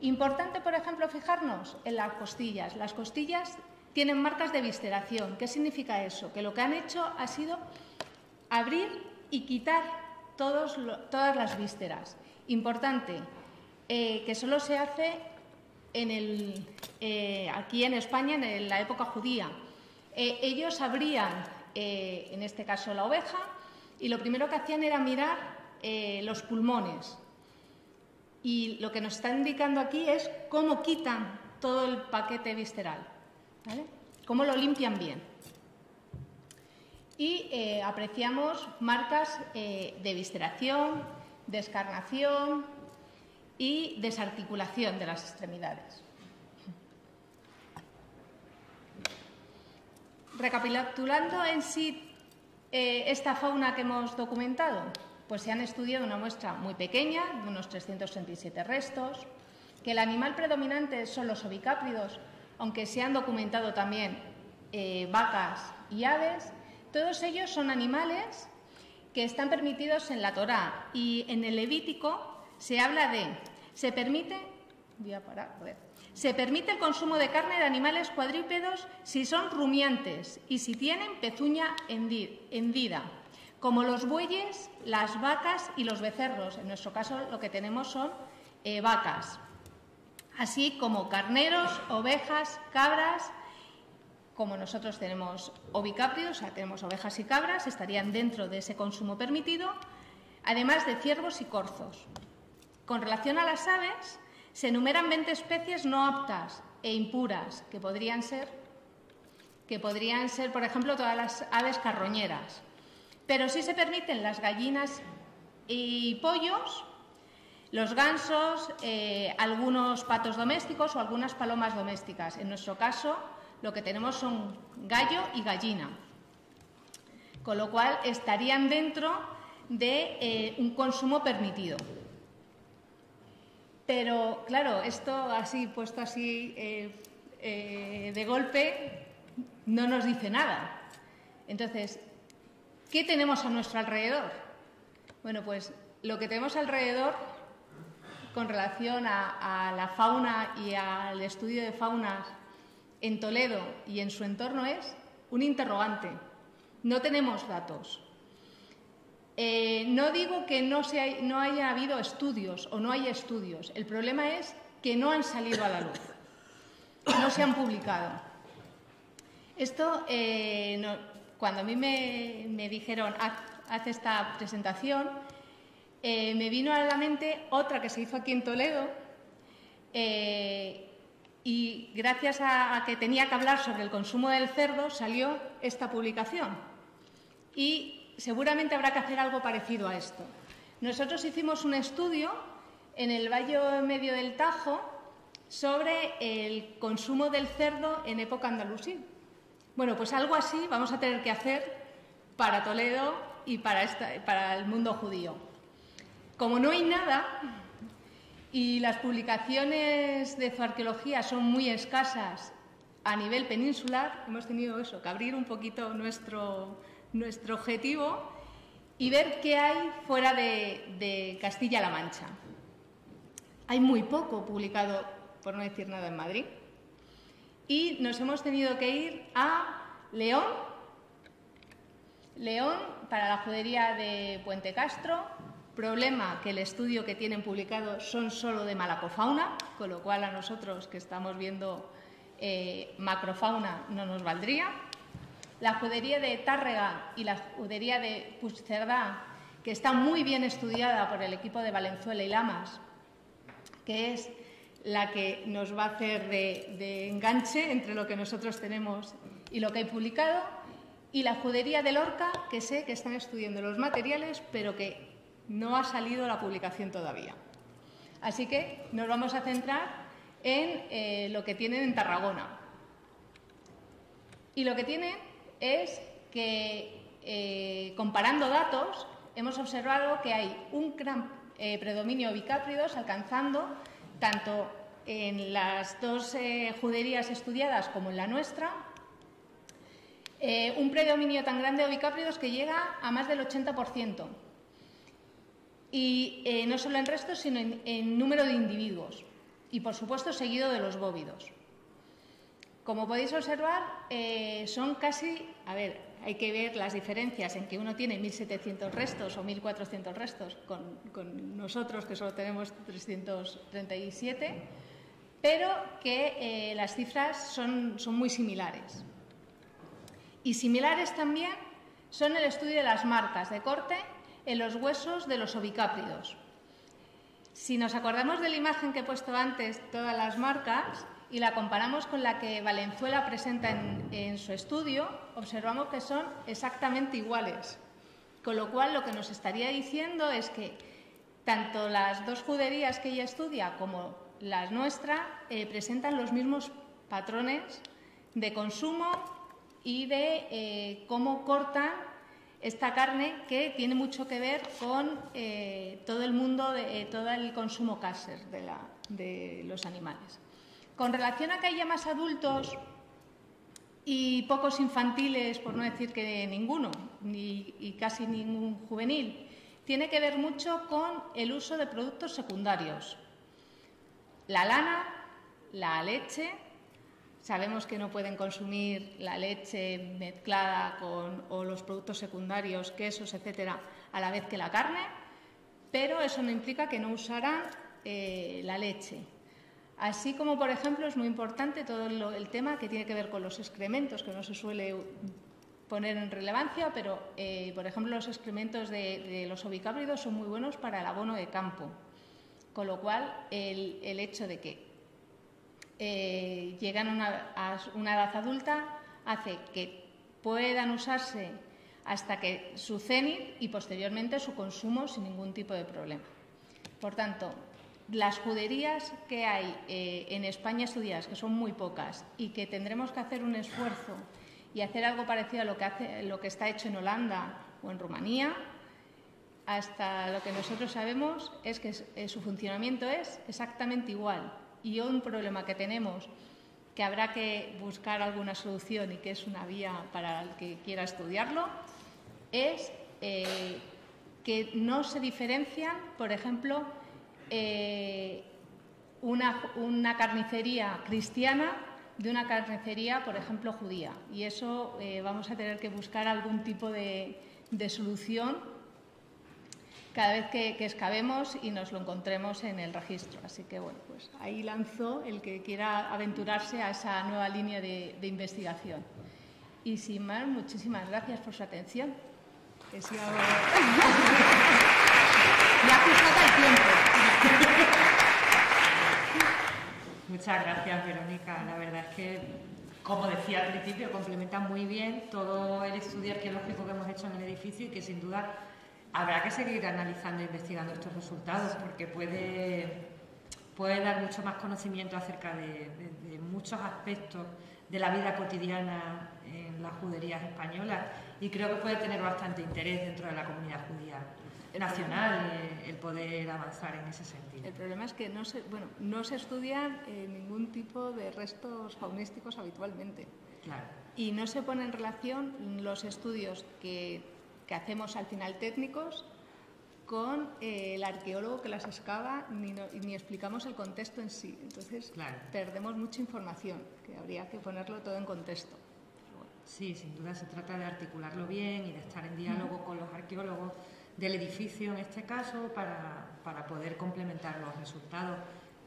Importante, por ejemplo, fijarnos en las costillas. Las costillas tienen marcas de visceración. ¿Qué significa eso? Que lo que han hecho ha sido abrir y quitar todas las vísceras. Importante, que solo se hace aquí en España en la época judía. Ellos abrían, en este caso, la oveja, y lo primero que hacían era mirar los pulmones. Y lo que nos está indicando aquí es cómo quitan todo el paquete visceral, ¿vale? Cómo lo limpian bien. Y apreciamos marcas de visceración, descarnación y desarticulación de las extremidades. Recapitulando en sí esta fauna que hemos documentado, pues se han estudiado una muestra muy pequeña, de unos 337 restos, que el animal predominante son los ovicápridos, aunque se han documentado también vacas y aves. Todos ellos son animales que están permitidos en la Torá, y en el Levítico se habla de, se permite el consumo de carne de animales cuadrúpedos si son rumiantes y si tienen pezuña hendida, como los bueyes, las vacas y los becerros. En nuestro caso lo que tenemos son vacas, así como carneros, ovejas, cabras. Como nosotros tenemos ovicápridos, o sea, tenemos ovejas y cabras, estarían dentro de ese consumo permitido, además de ciervos y corzos. Con relación a las aves, se enumeran 20 especies no aptas e impuras, que podrían ser, por ejemplo, todas las aves carroñeras. Pero sí se permiten las gallinas y pollos, los gansos, algunos patos domésticos o algunas palomas domésticas. En nuestro caso, lo que tenemos son gallo y gallina, con lo cual estarían dentro de un consumo permitido. Pero, claro, esto así, puesto así de golpe, no nos dice nada. Entonces, ¿qué tenemos a nuestro alrededor? Bueno, pues lo que tenemos alrededor con relación a la fauna y al estudio de faunas en Toledo y en su entorno es un interrogante. No tenemos datos. No digo que no haya habido estudios o no haya estudios. El problema es que no han salido a la luz, no se han publicado. Esto, cuando a mí me dijeron haz esta presentación, me vino a la mente otra que se hizo aquí en Toledo y gracias a que tenía que hablar sobre el consumo del cerdo salió esta publicación. Y seguramente habrá que hacer algo parecido a esto. Nosotros hicimos un estudio en el Valle Medio del Tajo sobre el consumo del cerdo en época andalusí. Bueno, pues algo así vamos a tener que hacer para Toledo y para el mundo judío. Como no hay nada y las publicaciones de zooarqueología son muy escasas a nivel peninsular, hemos tenido que abrir un poquito nuestro objetivo y ver qué hay fuera de Castilla-La Mancha. Hay muy poco publicado, por no decir nada, en Madrid. Y nos hemos tenido que ir a León, para la judería de Puente Castro. Problema que el estudio que tienen publicado son solo de malacofauna, con lo cual a nosotros que estamos viendo macrofauna no nos valdría. La judería de Tárrega y la judería de Puigcerdá, que está muy bien estudiada por el equipo de Valenzuela y Lamas, que es la que nos va a hacer de enganche entre lo que nosotros tenemos y lo que hay publicado, y la judería de Lorca, que sé que están estudiando los materiales, pero que no ha salido la publicación todavía. Así que nos vamos a centrar en lo que tienen en Tarragona. Y lo que tienen es que, comparando datos, hemos observado que hay un gran predominio de bicápridos, alcanzando tanto en las dos juderías estudiadas como en la nuestra, un predominio tan grande de bicápridos que llega a más del 80%. Y no solo en restos, sino en número de individuos. Y, por supuesto, seguido de los bóvidos. Como podéis observar, son casi... A ver, hay que ver las diferencias en que uno tiene 1.700 restos o 1.400 restos con nosotros, que solo tenemos 337, pero que las cifras son muy similares. Y similares también son el estudio de las marcas de corte en los huesos de los ovicápridos. Si nos acordamos de la imagen que he puesto antes, todas las marcas, y la comparamos con la que Valenzuela presenta en su estudio, observamos que son exactamente iguales. Con lo cual, lo que nos estaría diciendo es que tanto las dos juderías que ella estudia como la nuestra presentan los mismos patrones de consumo y de cómo cortan esta carne, que tiene mucho que ver con todo el mundo, todo el consumo caser de los animales. Con relación a que haya más adultos y pocos infantiles, por no decir que ninguno, y casi ningún juvenil, tiene que ver mucho con el uso de productos secundarios. La lana, la leche. Sabemos que no pueden consumir la leche mezclada o los productos secundarios, quesos, etcétera, a la vez que la carne, pero eso no implica que no usarán la leche. Así como, por ejemplo, es muy importante todo el tema que tiene que ver con los excrementos, que no se suele poner en relevancia, pero, por ejemplo, los excrementos de los ovicápridos son muy buenos para el abono de campo, con lo cual el hecho de que llegan a una edad adulta hace que puedan usarse hasta que su cenit y posteriormente su consumo sin ningún tipo de problema. Por tanto, las juderías que hay en España estudiadas, que son muy pocas y que tendremos que hacer un esfuerzo y hacer algo parecido a lo que está hecho en Holanda o en Rumanía, hasta lo que nosotros sabemos es que su funcionamiento es exactamente igual. Y un problema que tenemos, que habrá que buscar alguna solución y que es una vía para el que quiera estudiarlo, es que no se diferencian, por ejemplo, una carnicería cristiana de una carnicería, por ejemplo, judía. Y eso vamos a tener que buscar algún tipo de solución cada vez que excavemos y nos lo encontremos en el registro. Así que, bueno, pues ahí lanzo el que quiera aventurarse a esa nueva línea de investigación. Y sin más, muchísimas gracias por su atención. Que sea... Ya ajustada el tiempo. Muchas gracias, Verónica. La verdad es que, como decía al principio, complementa muy bien todo el estudio arqueológico que hemos hecho en el edificio y que, sin duda, habrá que seguir analizando e investigando estos resultados porque puede dar mucho más conocimiento acerca de muchos aspectos de la vida cotidiana en las juderías españolas y creo que puede tener bastante interés dentro de la comunidad judía nacional el poder avanzar en ese sentido. El problema es que no se estudian ningún tipo de restos faunísticos habitualmente. Claro. Y no se pone en relación los estudios que hacemos al final técnicos con el arqueólogo que las excava, ni explicamos el contexto en sí. Entonces, claro, perdemos mucha información, que habría que ponerlo todo en contexto. Bueno. Sí, sin duda se trata de articularlo bien y de estar en diálogo con los arqueólogos del edificio, en este caso, para poder complementar los resultados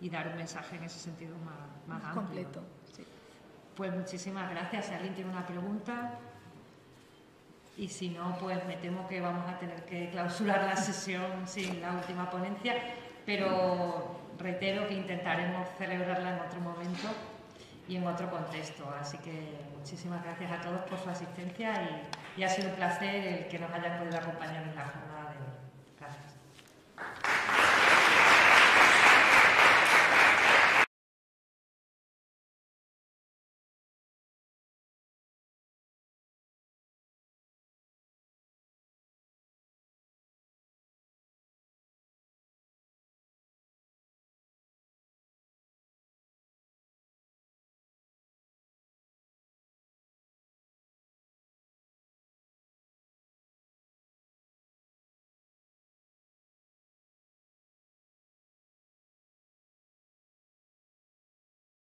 y dar un mensaje en ese sentido más amplio. Completo. Sí. Pues muchísimas gracias. Si alguien tiene una pregunta... Y si no, pues me temo que vamos a tener que clausurar la sesión sin la última ponencia, pero reitero que intentaremos celebrarla en otro momento y en otro contexto. Así que muchísimas gracias a todos por su asistencia y ha sido un placer el que nos hayan podido acompañar en la jornada.